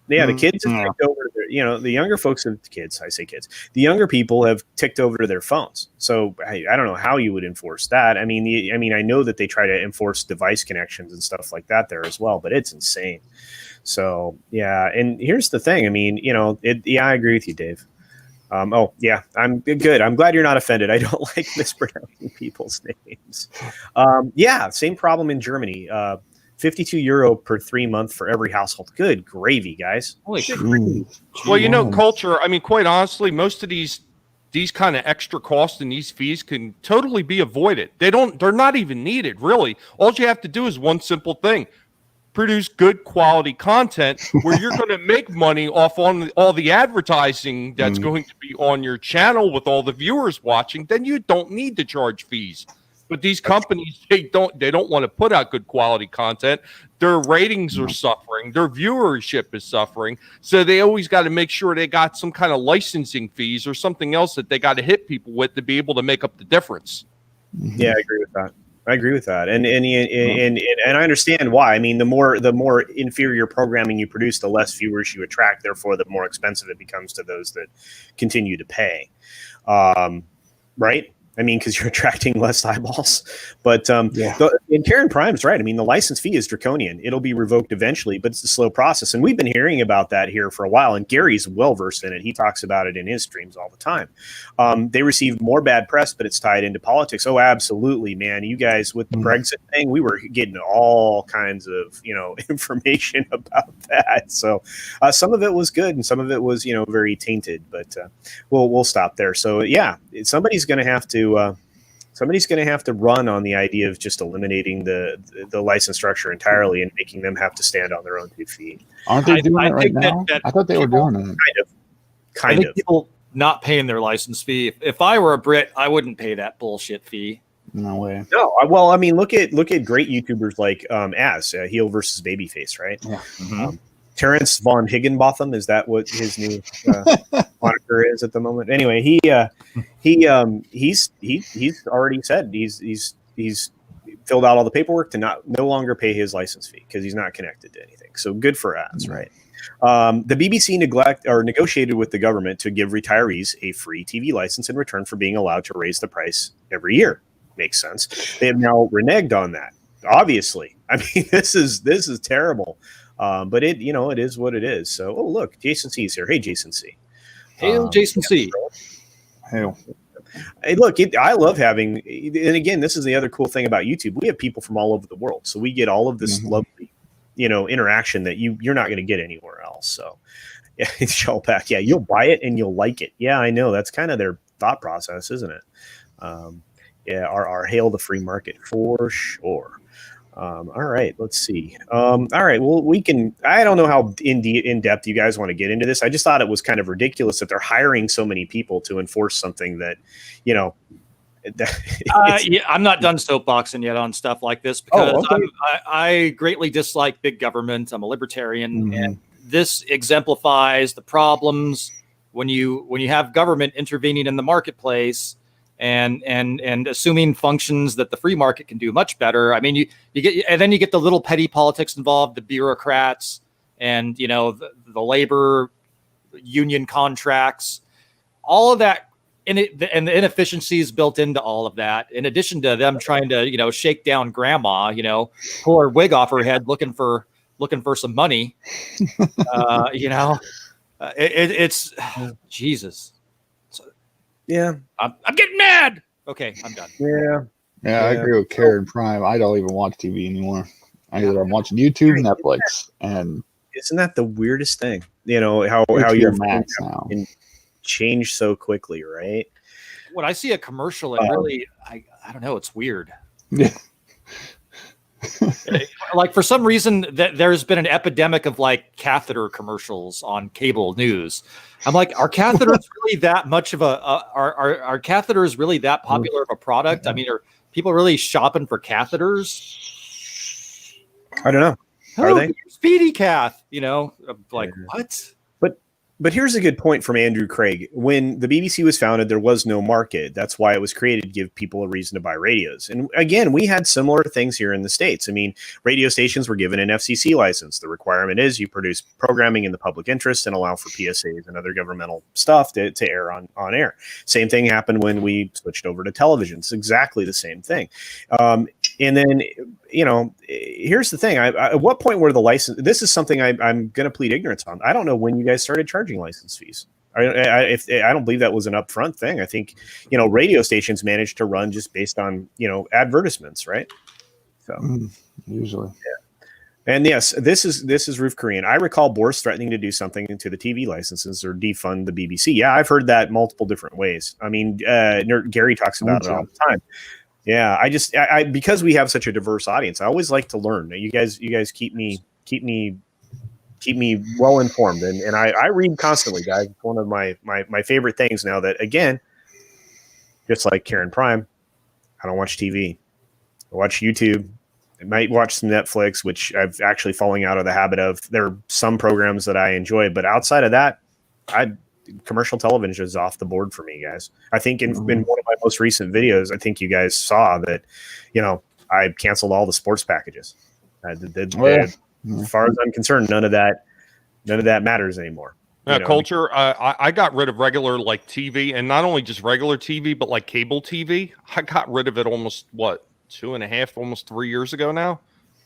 The kids have ticked over their, the younger folks have kids. I say kids. The younger people have ticked over to their phones. So I don't know how you would enforce that. I mean, I know that they try to enforce device connections and stuff like that there as well, but it's insane. So yeah, and here's the thing. I mean, I agree with you, Dave. I'm good. I'm glad you're not offended. I don't like mispronouncing people's names. Same problem in Germany. €52 per 3 month for every household. Good gravy, guys. Holy shit. Well, culture, I mean, quite honestly, most of these kind of extra costs and these fees can totally be avoided. They're not even needed, really. All you have to do is one simple thing: produce good quality content where you're going to make money off on all the advertising that's going to be on your channel with all the viewers watching. Then you don't need to charge fees. But these companies, they don't want to put out good quality content. Their ratings are suffering. Their viewership is suffering. So they always got to make sure they got some kind of licensing fees or something else that they got to hit people with to be able to make up the difference. Yeah, I agree with that. And I understand why. I mean, the more inferior programming you produce, the less viewers you attract. Therefore, the more expensive it becomes to those that continue to pay. Right? I mean, because you're attracting less eyeballs. But and Karen Prime's right. I mean, the license fee is draconian. It'll be revoked eventually, but it's a slow process. And we've been hearing about that here for a while. And Gary's well versed in it. He talks about it in his streams all the time. They received more bad press, but it's tied into politics. Oh, absolutely, man. You guys with the Brexit thing, we were getting all kinds of information about that. So some of it was good, and some of it was very tainted. But we'll stop there. So yeah, somebody's going to have to run on the idea of just eliminating the license structure entirely and making them have to stand on their own 2 feet. Aren't they doing it right now? I thought they were doing it. Kind of. People not paying their license fee. If I were a Brit, I wouldn't pay that bullshit fee. No way. No, well, I mean, look at great YouTubers like Heel versus Babyface, right? Yeah. Mm-hmm. Terrence Von Higginbotham, is that what his new moniker is at the moment? Anyway, he's already said he's filled out all the paperwork to no longer pay his license fee because he's not connected to anything. So good for us, right? The BBC negotiated with the government to give retirees a free TV license in return for being allowed to raise the price every year. Makes sense. They have now reneged on that. Obviously, I mean this is terrible. But it is what it is. So, look, Jason C is here. Hey, Jason C. Hey, Jason C. Hey, look, I love having, and again, this is the other cool thing about YouTube. We have people from all over the world, so we get all of this lovely, interaction that you're not going to get anywhere else. So, yeah, Shellback, yeah, you'll buy it and you'll like it. Yeah, I know that's kind of their thought process, isn't it? Yeah, our hail the free market for sure. All right, let's see. All right, well, I don't know how in depth you guys want to get into this. I just thought it was kind of ridiculous that they're hiring so many people to enforce something that, yeah, I'm not done soapboxing yet on stuff like this because I greatly dislike big government. I'm a libertarian, and this exemplifies the problems when you have government intervening in the marketplace. And assuming functions that the free market can do much better. I mean, you get the little petty politics involved, the bureaucrats, and the labor union contracts, all of that, and the inefficiencies built into all of that. In addition to them trying to shake down grandma, pull her wig off her head, looking for some money. It's Jesus. Yeah, I'm getting mad. Okay, I'm done. Yeah, I agree with Karen Prime. I don't even watch TV anymore. I'm watching YouTube, Netflix, and isn't that the weirdest thing? How your Max now can change so quickly, right? When I see a commercial, it really, I don't know, it's weird. Yeah. Like for some reason that there's been an epidemic of like catheter commercials on cable news. I'm like, are catheters really that much of are catheters really that popular of a product? I mean, are people really shopping for catheters? I don't know. Are they? Speedy cath, like what? But here's a good point from Andrew Craig. When the BBC was founded, there was no market. That's why it was created to give people a reason to buy radios. And again, we had similar things here in the States. I mean, radio stations were given an FCC license. The requirement is you produce programming in the public interest and allow for PSAs and other governmental stuff to air on air. Same thing happened when we switched over to television. It's exactly the same thing. And then, here's the thing. At what point were the license? This is something I'm going to plead ignorance on. I don't know when you guys started charging license fees. I don't believe that was an upfront thing. I think, radio stations managed to run just based on, advertisements, right? So usually. Yeah. And yes, this is Roof Korean. I recall Boris threatening to do something to the TV licenses or defund the BBC. Yeah, I've heard that multiple different ways. I mean, Gary talks about it all the time. Yeah, I because we have such a diverse audience, I always like to learn. You guys keep me well informed, and I read constantly, guys. It's one of my favorite things now that, again, just like Karen Prime, I don't watch TV. I watch YouTube. I might watch some Netflix, which I've actually falling out of the habit of. There are some programs that I enjoy, but outside of that, commercial television is off the board for me, guys. I think in one of my most recent videos, I think you guys saw that, I canceled all the sports packages. As far as I'm concerned, none of that matters anymore. Culture. I got rid of regular like TV, and not only just regular TV, but like cable TV. I got rid of it almost 2.5, almost 3 years ago now.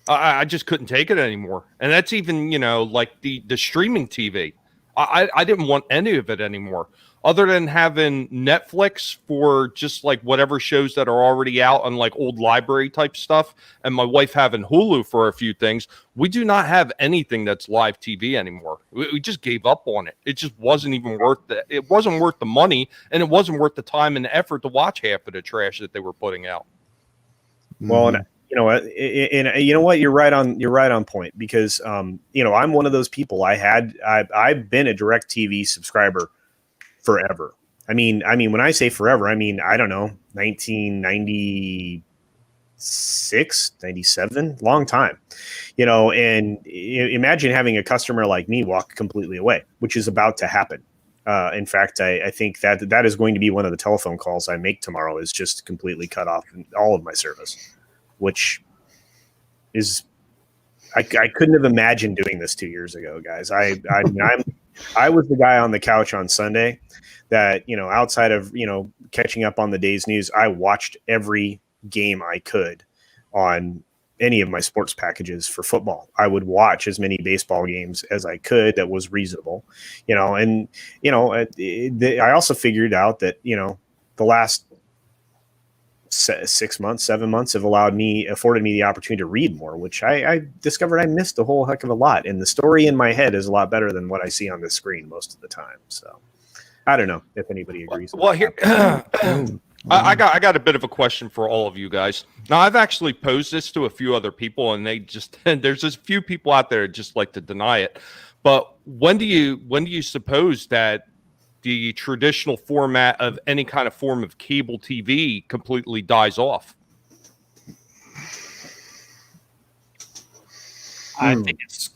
I just couldn't take it anymore, and that's even like the streaming TV. I didn't want any of it anymore, other than having Netflix for just like whatever shows that are already out on like old library type stuff, and my wife having Hulu for a few things. We do not have anything that's live TV anymore. We just gave up on it. It just wasn't even worth it. It wasn't worth the money, and it wasn't worth the time and the effort to watch half of the trash that they were putting out. Well, and you know what? You're right on point, because I'm one of those people. I've been a DirecTV subscriber forever. I mean, when I say forever, I mean, I don't know, 1996, 97, long time, and imagine having a customer like me walk completely away, which is about to happen. In fact, I think that is going to be one of the telephone calls I make tomorrow, is just completely cut off all of my service, which is, I couldn't have imagined doing this 2 years ago, guys. I was the guy on the couch on Sunday that, outside of, catching up on the day's news, I watched every game I could on any of my sports packages for football. I would watch as many baseball games as I could that was reasonable, I also figured out that, the last 6 months, 7 months have afforded me the opportunity to read more, which I discovered I missed a whole heck of a lot. And the story in my head is a lot better than what I see on the screen most of the time. So I don't know if anybody agrees. Well, here, I got a bit of a question for all of you guys. Now, I've actually posed this to a few other people, and there's just a few people out there that just like to deny it. But when do you suppose that the traditional format of any kind of form of cable TV completely dies off? I think it's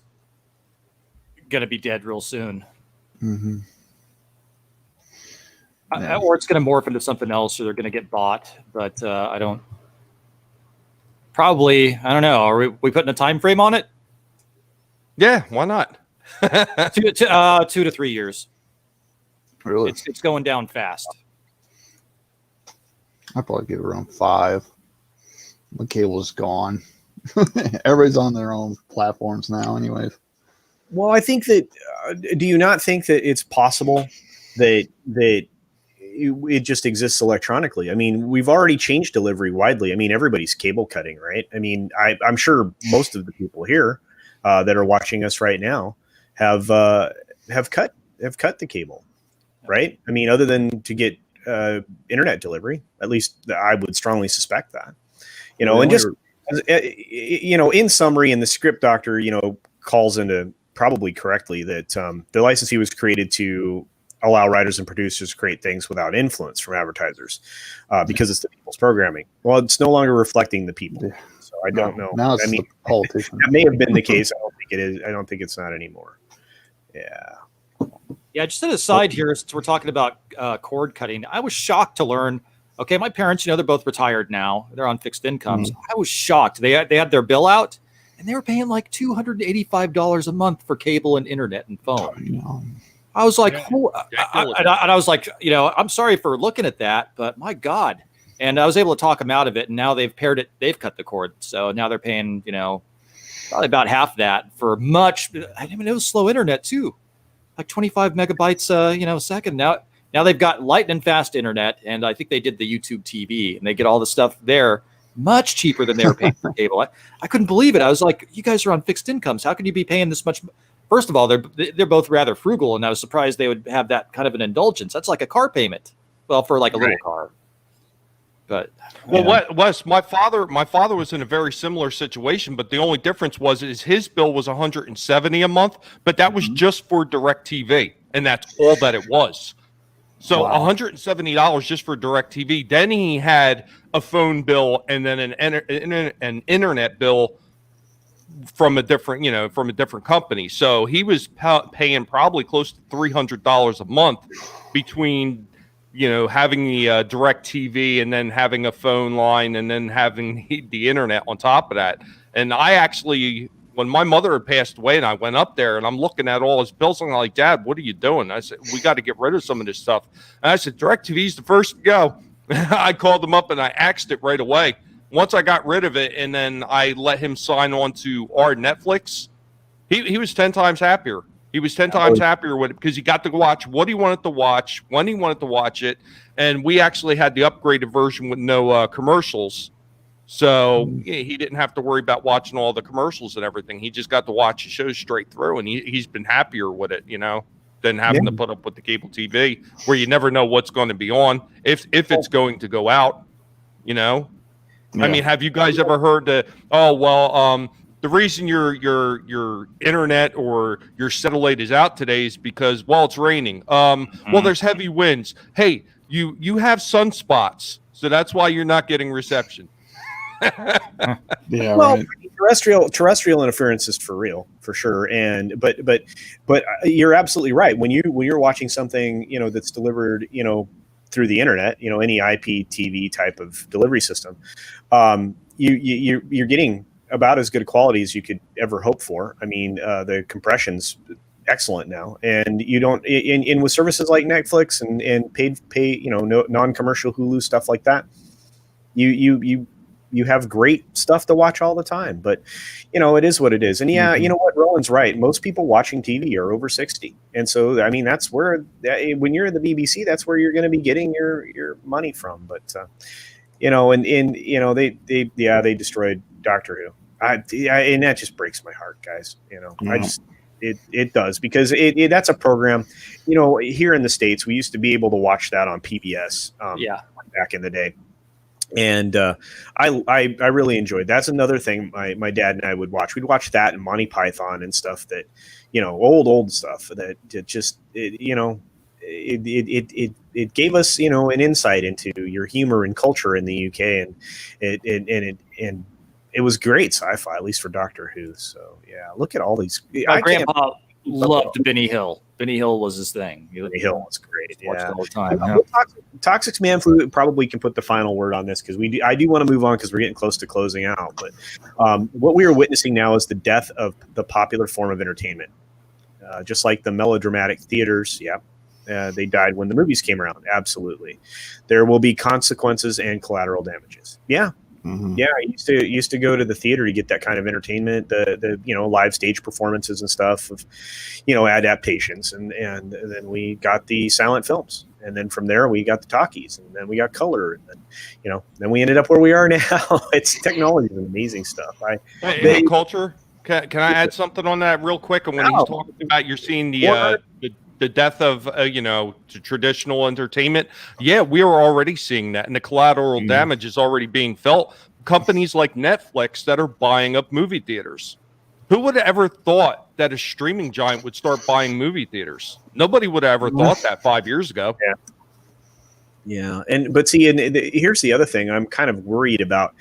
going to be dead real soon. Mm-hmm. Or it's going to morph into something else, or they're going to get bought. But I don't know. Are we putting a time frame on it? Yeah, why not? 2 to 3 years. Really? It's going down fast. I'd probably give it around 5. The cable's gone. Everybody's on their own platforms now anyways. Well, I think that, do you not think that it's possible that it just exists electronically? I mean, we've already changed delivery widely. I mean, everybody's cable cutting, right? I mean, I'm sure most of the people here that are watching us right now have cut the cable, right? I mean, other than to get internet delivery, at least I would strongly suspect that, and just, in summary, and the script doctor, calls into probably correctly that the licensee was created to allow writers and producers to create things without influence from advertisers because it's the people's programming. Well, it's no longer reflecting the people. So I don't know. Now it's the politician. That may have been the case. I don't think it is. I don't think it's not anymore. Yeah. Yeah, just an aside here, since we're talking about cord cutting, I was shocked to learn, okay, my parents, they're both retired now. They're on fixed incomes. I was shocked. They had their bill out, and they were paying like $285 a month for cable and internet and phone. I was like, I was like, I'm sorry for looking at that, but my God. And I was able to talk them out of it, and now they've paired it. They've cut the cord, so now they're paying, probably about half that for much. I mean, it was slow internet too, like 25 megabytes, a second. Now they've got lightning fast internet, and I think they did the YouTube TV, and they get all the stuff there much cheaper than they were paying for cable. I couldn't believe it. I was like, you guys are on fixed incomes. How can you be paying this much? First of all, they're both rather frugal, and I was surprised they would have that kind of an indulgence. That's like a car payment, well, for like a little car. But Wes, my father was in a very similar situation, but the only difference is his bill was $170 a month, but that was just for DirecTV, and that's all that it was. So Wow. $170 just for DirecTV. Then he had a phone bill and then an internet bill from a different company. So he was paying probably close to $300 a month between, having the DirecTV and then having a phone line and then having the internet on top of that. And I actually, when my mother had passed away and I went up there and I'm looking at all his bills and I'm like, Dad, what are you doing? I said, we got to get rid of some of this stuff. And I said, DirecTV's the first to go. I called him up and I axed it right away. Once I got rid of it and then I let him sign on to our Netflix, he was 10 times happier. He was 10 times happier with it because he got to watch what he wanted to watch, when he wanted to watch it. And we actually had the upgraded version with no commercials. So he didn't have to worry about watching all the commercials and everything. He just got to watch the show straight through, and he's been happier with it, than having to put up with the cable TV, where you never know what's going to be on, if it's going to go out. Yeah. I mean, have you guys ever heard the the reason your internet or your satellite is out today is because it's raining. There's heavy winds. Hey, you have sunspots, so that's why you're not getting reception. Yeah. Well, Right. terrestrial interference is for real, for sure. And but you're absolutely right. When you're watching something, that's delivered, through the internet, any IPTV type of delivery system, you're getting about as good a quality as you could ever hope for. I mean, the compression's excellent now, and you don't in with services like Netflix and pay non-commercial Hulu stuff like that. You have great stuff to watch all the time, but it is what it is. And you know what, Roland's right. Most people watching TV are over 60. And so, I mean, that's where, when you're in the BBC, that's where you're going to be getting your money from. But, they destroyed Doctor Who. And that just breaks my heart, guys. It does, because that's a program, here in the States, we used to be able to watch that on PBS back in the day. And I really enjoyed. That's another thing my dad and I would watch. We'd watch that and Monty Python and stuff that, old stuff that it gave us, an insight into your humor and culture in the UK, and it was great sci-fi, at least for Doctor Who. So yeah, look at all these. My grandpa loved Benny Hill. Benny Hill was his thing. Benny Hill was great. Watched Yeah, all the time. Toxic Man Flu probably can put the final word on this, because I do want to move on because we're getting close to closing out. But what we are witnessing now is the death of the popular form of entertainment. Just like the melodramatic theaters, they died when the movies came around. Absolutely, there will be consequences and collateral damages. Yeah. Mm-hmm. Yeah, I used to go to the theater to get that kind of entertainment, the live stage performances and stuff of, adaptations, and then we got the silent films, and then from there we got the talkies, and then we got color, and then then we ended up where we are now. It's technology and amazing stuff. Hey, culture. Can I add something on that real quick? And when he's talking about you're seeing the death of traditional entertainment, we are already seeing that, and the collateral damage is already being felt. Companies like Netflix that are buying up movie theaters. Who would have ever thought that a streaming giant would start buying movie theaters? Nobody would have ever thought that 5 years ago. Yeah, but see, here's the other thing I'm kind of worried about.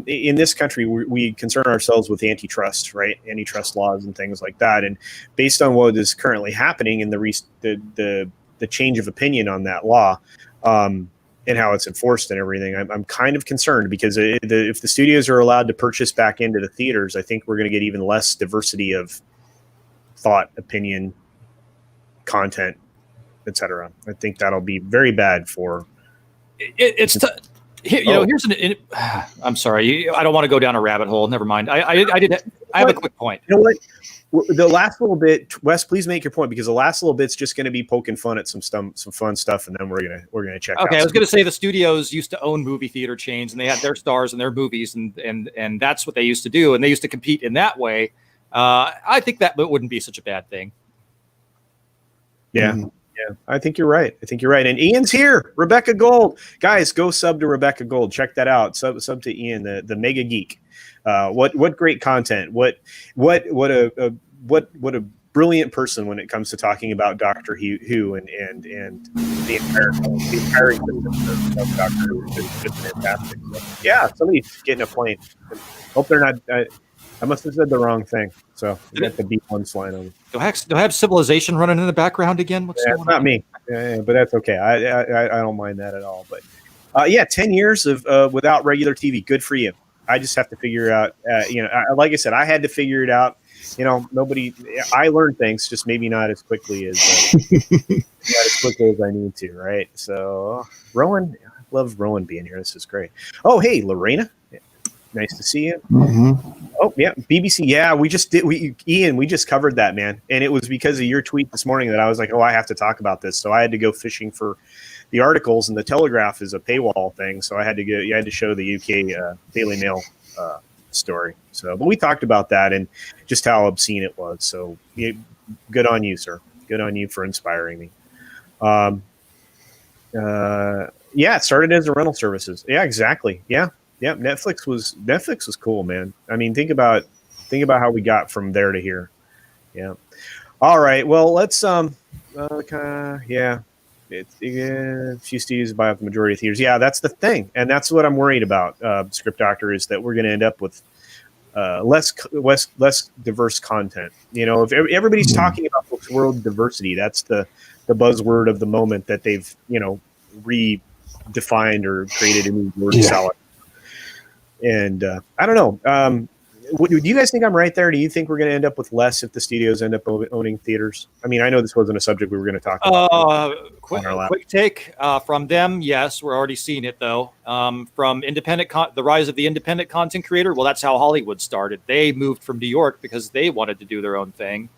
In this country, we concern ourselves with antitrust, right? Antitrust laws and things like that. And based on what is currently happening in the change of opinion on that law, and how it's enforced and everything, I'm kind of concerned, because if the studios are allowed to purchase back into the theaters, I think we're going to get even less diversity of thought, opinion, content, etc. I think that'll be very bad for. Here's I'm sorry, I don't want to go down a rabbit hole. Never mind. I have a quick point. You know what? The last little bit, Wes, please make your point, because the last little bit's just going to be poking fun at some fun stuff, and then we're gonna check. Okay, out I was going to say the studios used to own movie theater chains, and they had their stars and their movies, and that's what they used to do, and they used to compete in that way. I think that wouldn't be such a bad thing. Yeah. Mm-hmm. Yeah, I think you're right. And Ian's here. Rebecca Gold. Guys, go sub to Rebecca Gold. Check that out. Sub to Ian, the mega geek. What great content. What a brilliant person when it comes to talking about Doctor Who and the entire existence of Doctor Who. It's just fantastic. So, yeah, somebody's getting a plane. Hope they're not. I must have said the wrong thing. So we got the B1 flying over. Do I have Civilization running in the background again? What's going It's not on? me, but that's okay. I don't mind that at all. But 10 years of without regular TV. Good for you. I just have to figure out. Like I said, I had to figure it out. Nobody. I learned things, just maybe not as quickly as I need to. Right. So Rowan, I love Rowan being here. This is great. Oh, hey, Lorena. Nice to see you. Mm-hmm. Oh yeah, BBC. Yeah, we just covered that, man, and it was because of your tweet this morning that I was like, oh, I have to talk about this. So I had to go fishing for the articles, and the Telegraph is a paywall thing, so I had to go. You had to show the UK Daily Mail story. So, but we talked about that and just how obscene it was. So, good on you, sir. Good on you for inspiring me. It started as a rental services. Yeah, exactly. Yeah. Yeah, Netflix was cool, man. I mean, think about how we got from there to here. Yeah. All right. Well, let's few studios buy up the majority of theaters. Yeah, that's the thing, and that's what I'm worried about. Script Doctor is that we're going to end up with less diverse content. If everybody's talking about world diversity, that's the buzzword of the moment that they've redefined or created a new word salad. And I don't know. Do you guys think I'm right there? Do you think we're going to end up with less if the studios end up owning theaters? I mean, I know this wasn't a subject we were going to talk about. Quick take from them. Yes, we're already seeing it though. From the rise of the independent content creator. Well, that's how Hollywood started. They moved from New York because they wanted to do their own thing.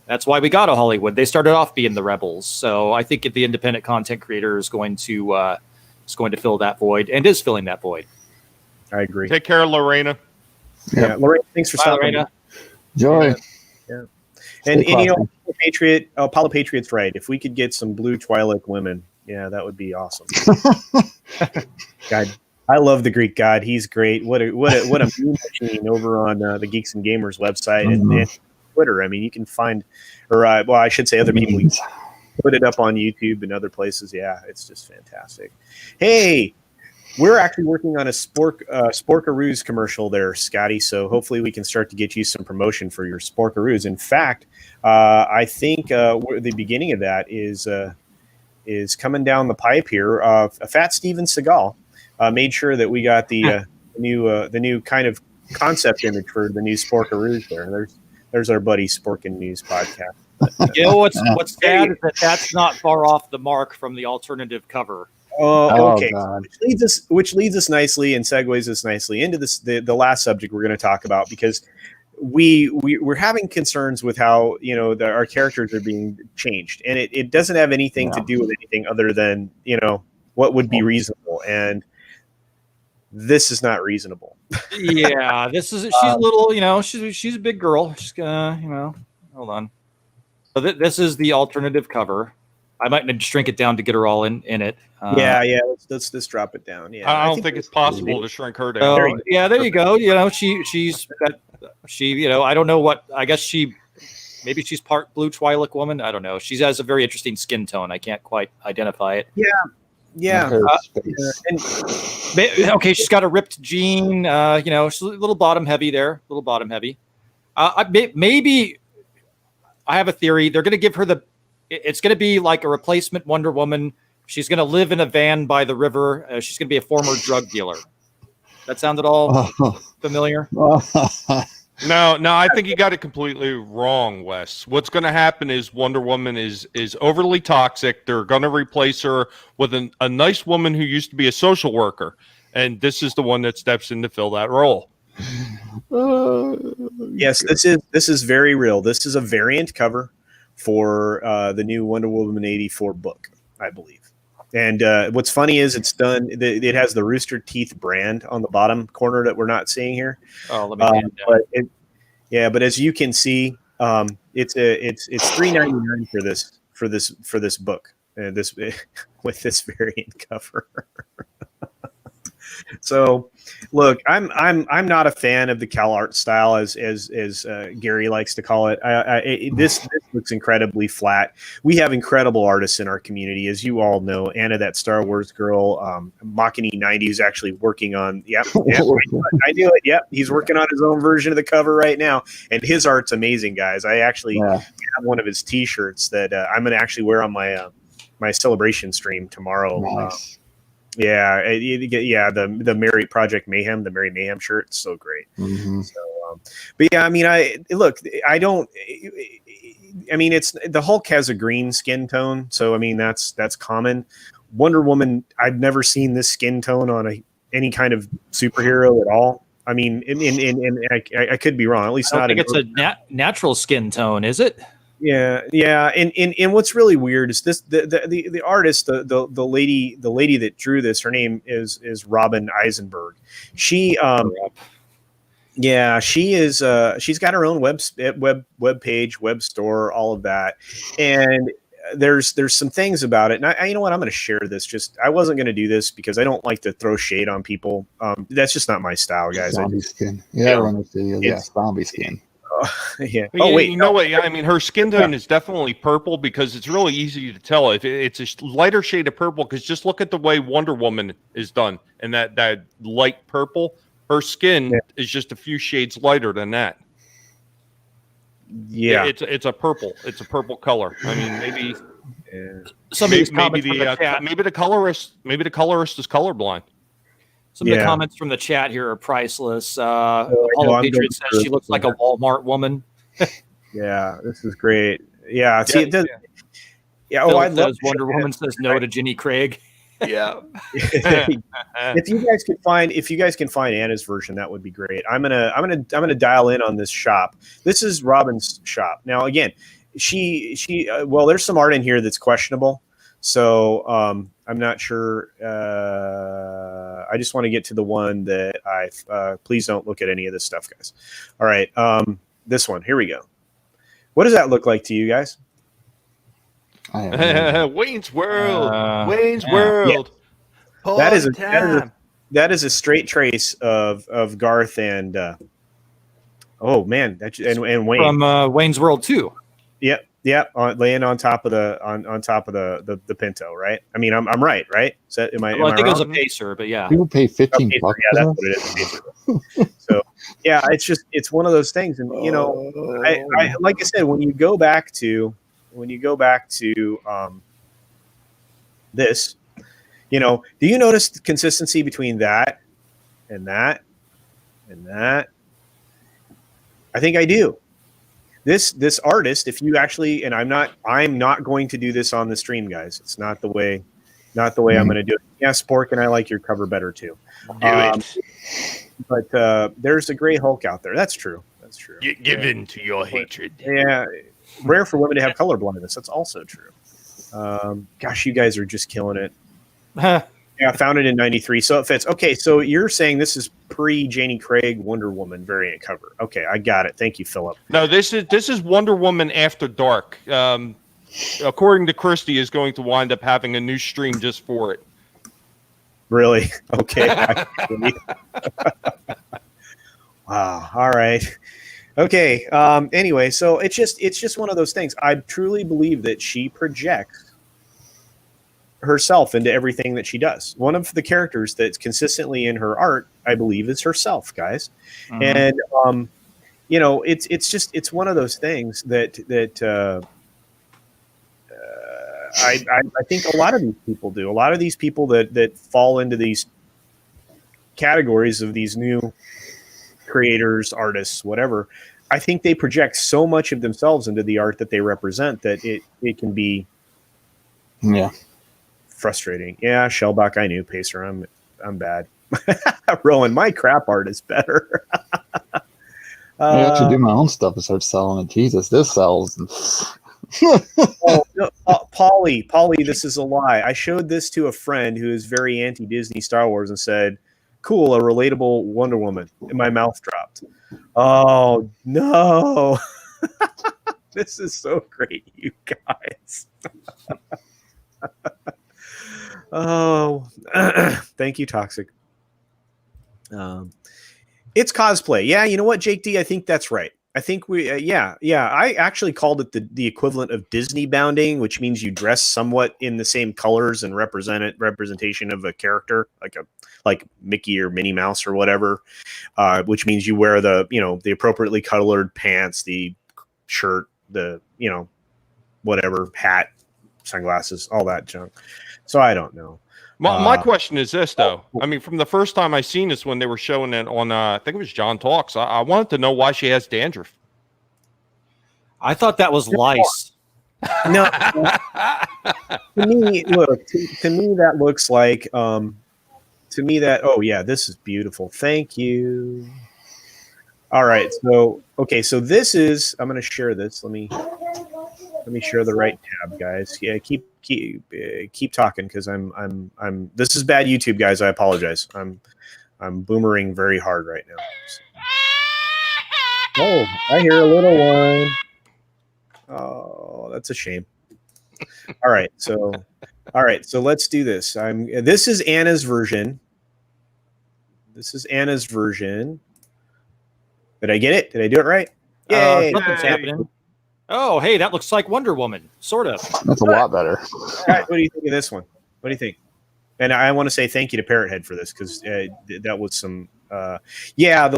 That's why we got a Hollywood. They started off being the rebels. So I think the independent content creator is going to fill that void and is filling that void. I agree. Take care, Lorena. Yeah, Lorena, thanks for stopping. Lorena. Joy. Yeah. And Apollo Patriot's right. If we could get some blue Twi'lek women, yeah, that would be awesome. God, I love the Greek god. He's great. What a meme machine over on the Geeks and Gamers website and Twitter. I mean, you can find, I should say, other people put it up on YouTube and other places. Yeah, it's just fantastic. Hey. We're actually working on a Sporkaroos commercial there, Scotty. So hopefully we can start to get you some promotion for your Sporkaroos. In fact, I think the beginning of that is coming down the pipe here. A fat Steven Seagal made sure that we got the new kind of concept image for the new Sporkaroos there. There's our buddy Sporkin News podcast. What's sad is that's not far off the mark from the alternative cover. Oh, okay. God. Which leads us nicely and segues us nicely into the last subject we're going to talk about, because we're having concerns with how our characters are being changed, and it doesn't have anything to do with anything other than what would be reasonable, and this is not reasonable. Yeah, she's a little she's a big girl. She's gonna hold on. So this is the alternative cover. I might need to shrink it down to get her all in it. Let's drop it down. Yeah, I don't think it's possible to shrink her down. There you go. She's I don't know what. I guess maybe she's part blue Twi'lek woman. I don't know. She has a very interesting skin tone. I can't quite identify it. Yeah. Okay, she's got a ripped jean. She's a little bottom heavy there. Maybe I have a theory. They're going to give her it's going to be like a replacement Wonder Woman. She's going to live in a van by the river. She's going to be a former drug dealer. That sound at all familiar? No, I think you got it completely wrong, Wes. What's going to happen is Wonder Woman is overly toxic. They're going to replace her with a nice woman who used to be a social worker, and this is the one that steps in to fill that role. Yes, this is very real. This is a variant cover for the new Wonder Woman 84 book, I believe. And what's funny is it's done. It has the Rooster Teeth brand on the bottom corner that we're not seeing here. Oh, let me. But as you can see, it's $3.99 for this book. With this variant cover. So, look, I'm not a fan of the Cal art style, as Gary likes to call it. This looks incredibly flat. We have incredible artists in our community, as you all know. Anna, that Star Wars girl, Makini 90 is actually working on. Yep, I knew it. Yep, he's working on his own version of the cover right now, and his art's amazing, guys. I actually have one of his T-shirts that I'm going to actually wear on my my celebration stream tomorrow. Nice. Yeah, the Merry Project Mayhem, the Merry Mayhem shirt, it's so great. Mm-hmm. So, but yeah, I mean, it's the Hulk has a green skin tone, so I mean that's common. Wonder Woman, I've never seen this skin tone on any kind of superhero at all. I mean, and I could be wrong. At least I don't not. think it's a natural skin tone, is it? Yeah, and what's really weird is this the artist, the lady that drew this, her name is Robin Eisenberg. She she is she's got her own web page, web store, all of that, and there's some things about it, and I you know what, I'm going to share this. Just I wasn't going to do this because I don't like to throw shade on people. That's just not my style, guys. Zombie skin. Yeah, zombie skin. Yeah. Oh wait, you know what? Yeah, I mean, her skin tone is definitely purple because it's really easy to tell if it's a lighter shade of purple. Because just look at the way Wonder Woman is done, and that light purple. Her skin is just a few shades lighter than that. Yeah, it's a purple. It's a purple color. I mean, maybe maybe the colorist is colorblind. Some of the comments from the chat here are priceless. Apollo Patriot says she looks like a Walmart woman. Yeah, this is great. Yeah, see, it does. Yeah, I love Wonder Woman says no to Jenny Craig. Yeah. If you guys can find Anna's version, that would be great. I'm gonna dial in on this shop. This is Robin's shop. Now, again, well, there's some art in here that's questionable. So I'm not sure. I just want to get to the one that please don't look at any of this stuff, guys. All right. This one. Here we go. What does that look like to you guys? Wayne's World. Wayne's World. Yeah. That is a straight trace of Garth and oh man, and Wayne from Wayne's World 2. Yep. Yeah, laying on top of the Pinto, right? I mean, I'm right? So, am I think wrong? it was a Pacer, but yeah. People pay $15. Yeah, that's what it is. So yeah, it's one of those things, and you know, I like I said, when you go back to this, you know, do you notice the consistency between that and that and that? I think I do. This artist, if you actually, and I'm not going to do this on the stream, guys. It's not the way I'm going to do it. Yes, Spork, and I like your cover better too. But there's a gray Hulk out there. That's true. Give in to your hatred. Yeah, rare for women to have color blindness. That's also true. Gosh, you guys are just killing it. Yeah, I found it in '93, so it fits. Okay, so you're saying this is pre-Janie Craig Wonder Woman variant cover. Okay, I got it. Thank you, Philip. No, this is Wonder Woman After Dark. According to Christie, is going to wind up having a new stream just for it. Really? Okay. Wow. All right. Okay. Anyway, so it's just one of those things. I truly believe that she projects herself into everything that she does. One of the characters that's consistently in her art, I believe, is herself, guys. And you know, it's one of those things that I think a lot of these people do. A lot of these people that fall into these categories of these new creators, artists, whatever, I think they project so much of themselves into the art that they represent that it can be frustrating. Yeah, Shellbach, I knew. Pacer, I'm bad. Rowan, my crap art is better. I actually do my own stuff and start selling it. Jesus, this sells. Polly, this is a lie. I showed this to a friend who is very anti-Disney Star Wars and said, cool, a relatable Wonder Woman. And my mouth dropped. Oh, no. This is so great, you guys. Oh, thank you, Toxic. It's cosplay. Yeah, you know what, Jake D? I think that's right. I think we, yeah. I actually called it the equivalent of Disney bounding, which means you dress somewhat in the same colors and representation of a character, like Mickey or Minnie Mouse or whatever. Which means you wear the appropriately colored pants, the shirt, the whatever hat, sunglasses, all that junk. So I don't know. My question is this, though. I mean, from the first time I seen this when they were showing it on, I think it was John Talks, I wanted to know why she has dandruff. I thought that was lice. No, to me, look, to me that looks like, oh yeah, this is beautiful. Thank you. All right, so this is, I'm going to share this. Let me share the right tab, guys. Yeah, keep talking because I'm this is bad YouTube, guys. I apologize. I'm boomering very hard right now. Oh, I hear a little one. Oh, that's a shame. All right, so let's do this. This is Anna's version. Did I get it? Did I do it right? Yay! Something's happening. Oh, hey, that looks like Wonder Woman, sort of. That's a lot better. All right, what do you think of this one? What do you think? And I want to say thank you to Parrot Head for this because that was some. The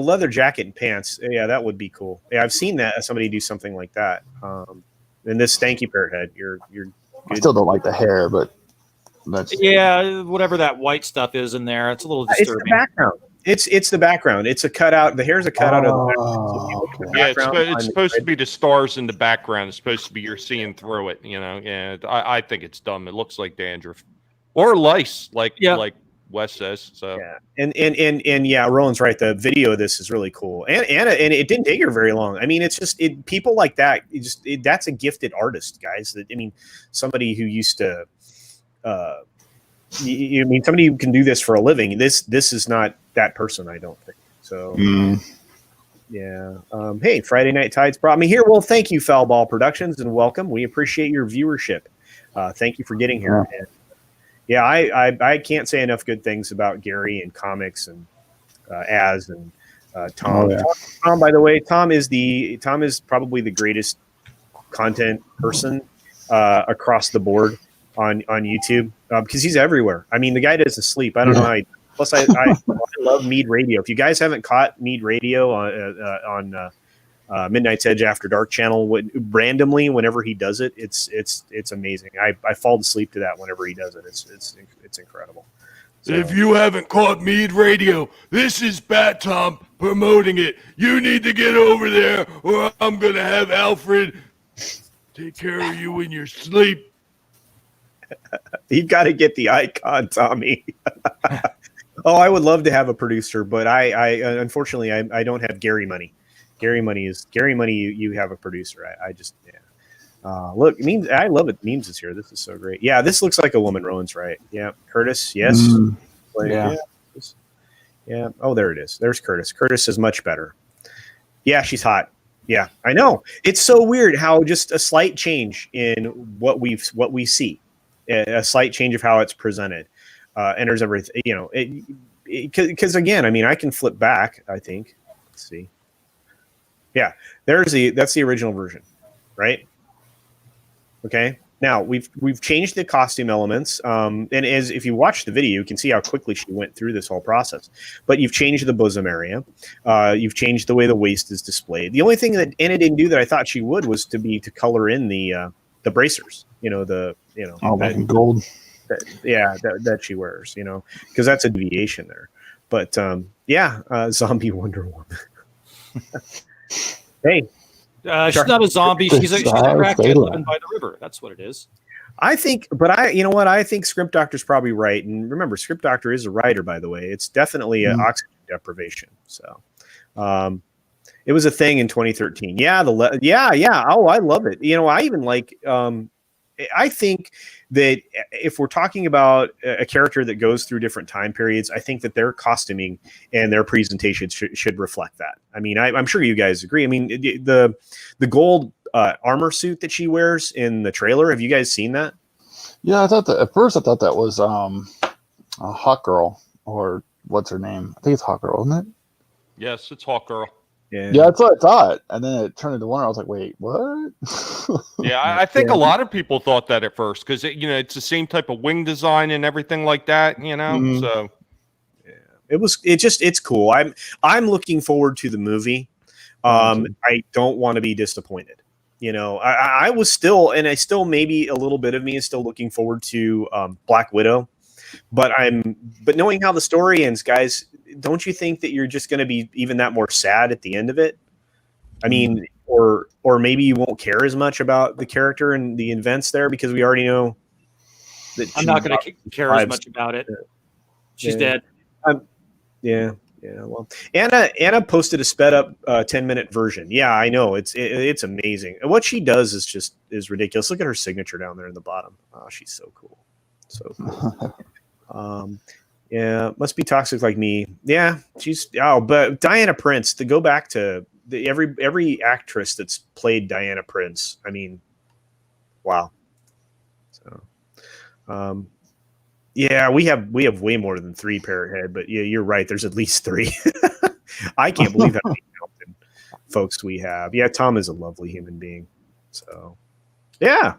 leather jacket and pants. Yeah, that would be cool. Yeah, I've seen that somebody do something like that. And this, thank you, Parrot Head. You're good. I still don't like the hair, but that's whatever that white stuff is in there. It's a little disturbing. It's the background. It's the background. It's a cutout. The hair's a cutout of the background. Yeah, it's supposed to be the stars in the background. It's supposed to be you're seeing through it. Yeah, I think it's dumb. It looks like dandruff or lice, like Wes says. So yeah, and yeah, Roland's right. The video of this is really cool, and it didn't take her very long. I mean, it's just people like that. That's a gifted artist, guys. Somebody who used to. Somebody who can do this for a living. This is not that person, I don't think. So, yeah. Hey, Friday Night Tides brought me here. Well, thank you, Foul Ball Productions, and welcome. We appreciate your viewership. Thank you for getting here. And, yeah, I can't say enough good things about Gary and comics and Az and Tom. Oh, yeah. Tom, by the way, Tom is probably the greatest content person across the board on YouTube because he's everywhere. I mean, the guy doesn't sleep. I don't know how he. Plus, I love Mead Radio. If you guys haven't caught Mead Radio on Midnight's Edge After Dark channel randomly, whenever he does it, it's amazing. I fall asleep to that whenever he does it. It's incredible. So, if you haven't caught Mead Radio, this is Bat Tom promoting it. You need to get over there, or I'm gonna have Alfred take care of you in your sleep. you got to get the icon, Tommy. Oh, I would love to have a producer, but I unfortunately I don't have Gary money. Gary money. You have a producer. I just look. Memes. I love it. Memes is here. This is so great. Yeah, this looks like a woman. Rowan's right. Yeah, Curtis. Yes. Yeah. Oh, there it is. There's Curtis. Curtis is much better. Yeah, she's hot. Yeah, I know. It's so weird how just a slight change in what we see, a slight change of how it's presented. Enters everything, because again, I mean, I can flip back. I think. Let's see. Yeah, that's the original version, right? Okay. Now we've changed the costume elements, and if you watch the video, you can see how quickly she went through this whole process. But you've changed the bosom area. You've changed the way the waist is displayed. The only thing that Anna didn't do that I thought she would was to color in the bracers. Gold. That she wears, because that's a deviation there. But zombie Wonder Woman. Hey, she's not a zombie. She's a crackhead living by the river. That's what it is. I think, but you know what? I think Script Doctor's probably right. And remember, Script Doctor is a writer, by the way. It's definitely an oxygen deprivation. So, it was a thing in 2013. Yeah, Oh, I love it. I even like. I think that if we're talking about a character that goes through different time periods, I think that their costuming and their presentation should reflect that. I mean, I'm sure you guys agree. I mean, the gold armor suit that she wears in the trailer, have you guys seen that? Yeah, I thought that at first. I thought that was a Hawk Girl or what's her name? I think it's Hawk Girl, isn't it? Yes, it's Hawk Girl. Yeah. Yeah, that's what I thought. And then it turned into Wonder. I was like, wait, what? Yeah, I think a lot of people thought that at first because it's the same type of wing design and everything like that. Mhm. So It's cool. I'm looking forward to the movie. I don't want to be disappointed. I was still, and I still, maybe a little bit of me is still looking forward to Black Widow, but knowing how the story ends, guys, don't you think that you're just going to be even that more sad at the end of it? I mean, or maybe you won't care as much about the character and the events there because we already know that I'm not going to care as much about it. She's dead. Yeah. Well, Anna posted a sped up 10-minute version. Yeah, I know. It's amazing. And what she does is ridiculous. Look at her signature down there in the bottom. Oh, she's so cool. So cool. Yeah, must be toxic like me. Yeah, but Diana Prince, to go back to every actress that's played Diana Prince. I mean, wow. So, yeah, we have way more than 3 Parrothead, but yeah, you're right. There's at least 3. I can't believe how many talented folks we have. Yeah, Tom is a lovely human being. So, yeah.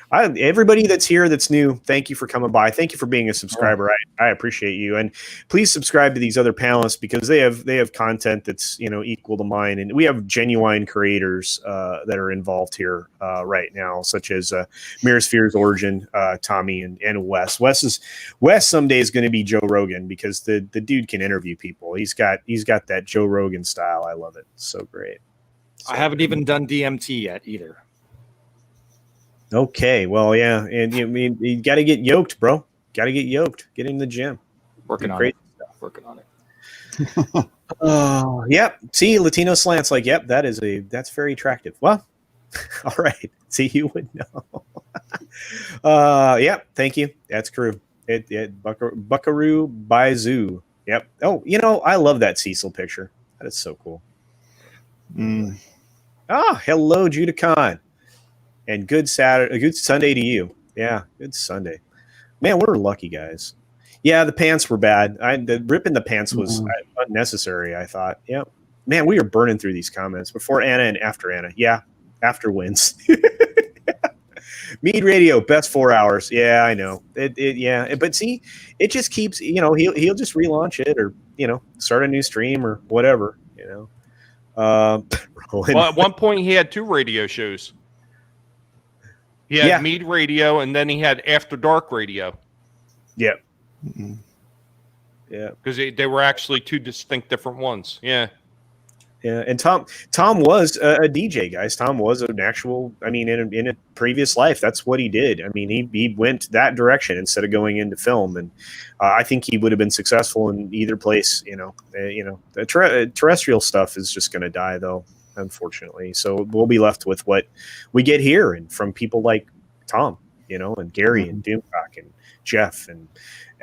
Everybody that's here that's new, thank you for coming by. Thank you for being a subscriber. I appreciate you, and please subscribe to these other panelists because they have content that's equal to mine, and we have genuine creators that are involved here right now, such as Mirror Sphere's Origin, Tommy, and Wes. Wes someday is going to be Joe Rogan because the dude can interview people. He's got that Joe Rogan style. I love it. So great. I haven't even done DMT yet either. Okay, well, yeah, and you got to get yoked, bro. Got to get yoked. Get in the gym. Working on it. Working on it. Oh, yep. See, Latino slants. Like, yep, that's very attractive. Well, all right. See, you would know. Yep. Thank you. That's crew. Buckaroo by Zoo. Yep. Oh, I love that Cecil picture. That is so cool. Hello, Judicon. And good Sunday to you. Yeah, good Sunday. Man, we're lucky, guys. Yeah, the pants were bad. The rip in the pants was unnecessary, I thought. Yeah. Man, we are burning through these comments before Anna and after Anna. Yeah, after wins. Mead Radio, best 4 hours. Yeah, I know. Yeah, but see, it just keeps, he'll just relaunch it or, start a new stream or whatever, Well, at one point he had 2 radio shows. He had Mead Radio, and then he had After Dark Radio. Yep. Yeah. Because they were actually 2 distinct different ones. Yeah. Yeah, and Tom was a DJ, guys. Tom was an actual, in a previous life, that's what he did. He went that direction instead of going into film, and I think he would have been successful in either place. The terrestrial stuff is just going to die, though, unfortunately. So we'll be left with what we get here, and from people like Tom, and Gary and Doomcock and Jeff and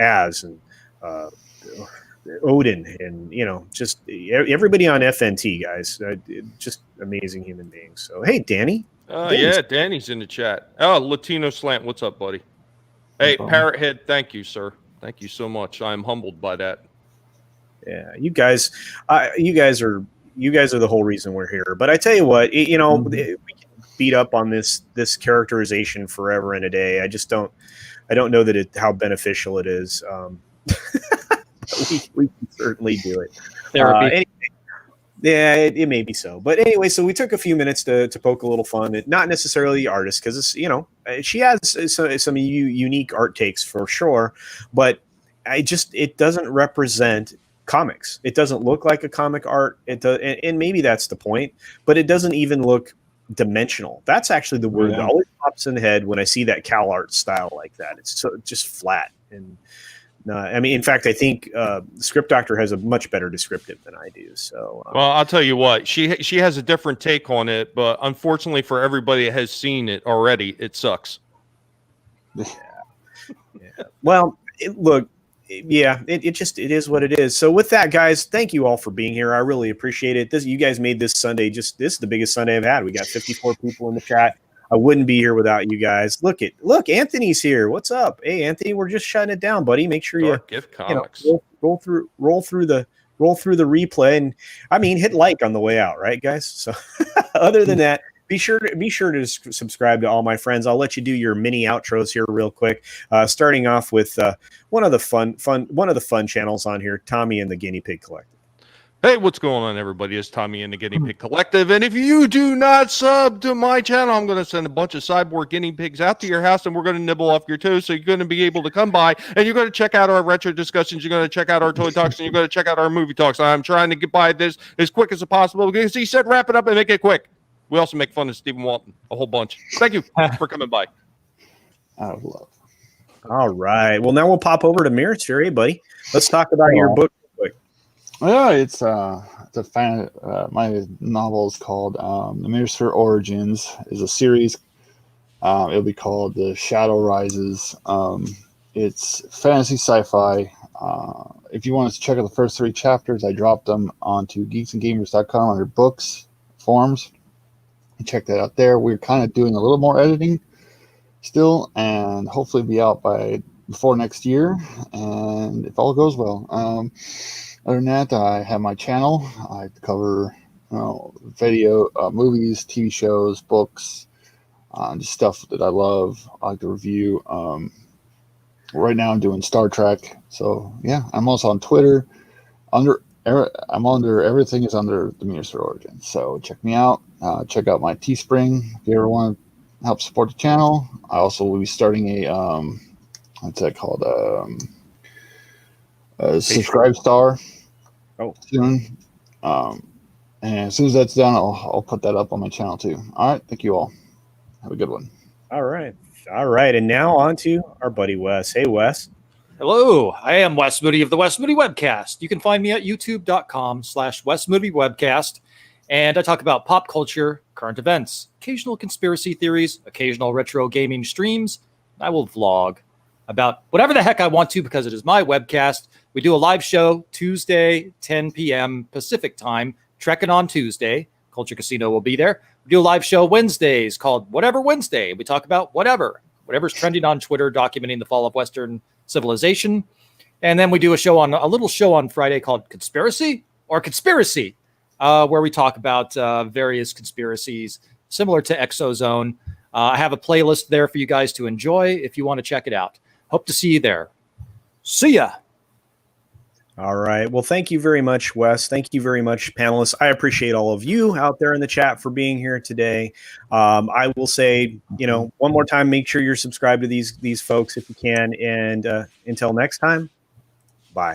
Az and Odin and just everybody on FNT, guys. Just amazing human beings. So hey, Danny. Yeah, Danny's in the chat. Oh, Latino Slant, what's up, buddy? Hey, Parrothead, thank you, sir. Thank you so much. I'm humbled by that. Yeah, you guys are the whole reason we're here. But I tell you what, we can beat up on this characterization forever and a day. I don't know that how beneficial it is. We can certainly do it. Anyway, yeah, it may be so. But anyway, so we took a few minutes to poke a little fun at not necessarily the artist, because she has some unique art takes for sure, but it doesn't represent comics. It doesn't look like a comic art. It does, and maybe that's the point, but it doesn't even look dimensional. That's actually the word that always pops in the head when I see that Cal art style like that. It's just flat. And in fact, I think Script Doctor has a much better descriptive than I do. So, well, I'll tell you what, she has a different take on it, but unfortunately for everybody that has seen it already, it sucks. Yeah. Well, look. Yeah, it is what it is. So with that, guys, thank you all for being here. I really appreciate it. You guys made this Sunday this is the biggest Sunday I've had. We got 54 people in the chat. I wouldn't be here without you guys. Look, Anthony's here. What's up? Hey, Anthony, we're just shutting it down, buddy. Make sure Dark Gift Comics. roll through the replay, and I mean, hit like on the way out, right, guys? So, other than that, be sure to subscribe to all my friends. I'll let you do your mini outros here real quick. Starting off with one of the fun channels on here, Tommy and the Guinea Pig Collective. Hey, what's going on, everybody? It's Tommy and the Guinea Pig Collective. And if you do not sub to my channel, I'm going to send a bunch of cyborg guinea pigs out to your house, and we're going to nibble off your toes. So you're going to be able to come by, and you're going to check out our retro discussions. You're going to check out our toy talks, and you're going to check out our movie talks. I'm trying to get by this as quick as possible because he said wrap it up and make it quick. We also make fun of Stephen Walton a whole bunch. Thank you for coming by. Out of love. All right. Well, now we'll pop over to Mirror Sphere, buddy. Let's talk about your book. Yeah, it's a fan. My novel is called The Mirror Sphere Origins. Is a series. It'll be called The Shadow Rises. It's fantasy sci-fi. If you want to check out the first 3 chapters, I dropped them onto geeksandgamers.com under books, forums. Check that out there. We're kind of doing a little more editing still, and hopefully be out before next year. And if all goes well. Other than that, I have my channel. I cover video, movies, TV shows, books, just stuff that I love. I like to review. Right now I'm doing Star Trek. So yeah, I'm also on Twitter. Everything is under the Mirror Sphere Origins. So check me out. Check out my Teespring if you ever want to help support the channel. I also will be starting a what's that called? Subscribe Star. Soon. And as soon as that's done, I'll put that up on my channel too. All right, thank you all. Have a good one. All right, and now on to our buddy Wes. Hey, Wes. Hello, I am Wes Moody of the Wes Moody Webcast. You can find me at youtube.com/Wes Moody Webcast, and I talk about pop culture, current events, occasional conspiracy theories, occasional retro gaming streams. I will vlog about whatever the heck I want to because it is my webcast. We do a live show Tuesday, 10 p.m. Pacific time, Trekking on Tuesday. Culture Casino will be there. We do a live show Wednesdays called Whatever Wednesday. We talk about whatever's trending on Twitter, documenting the fall of Western civilization. And then we do a little show on Friday called Conspiracy, where we talk about various conspiracies similar to Exozone. I have a playlist there for you guys to enjoy if you want to check it out. Hope to see you there. See ya. All right. Well, thank you very much, Wes. Thank you very much, panelists. I appreciate all of you out there in the chat for being here today. I will say, one more time, make sure you're subscribed to these folks if you can. And until next time, bye.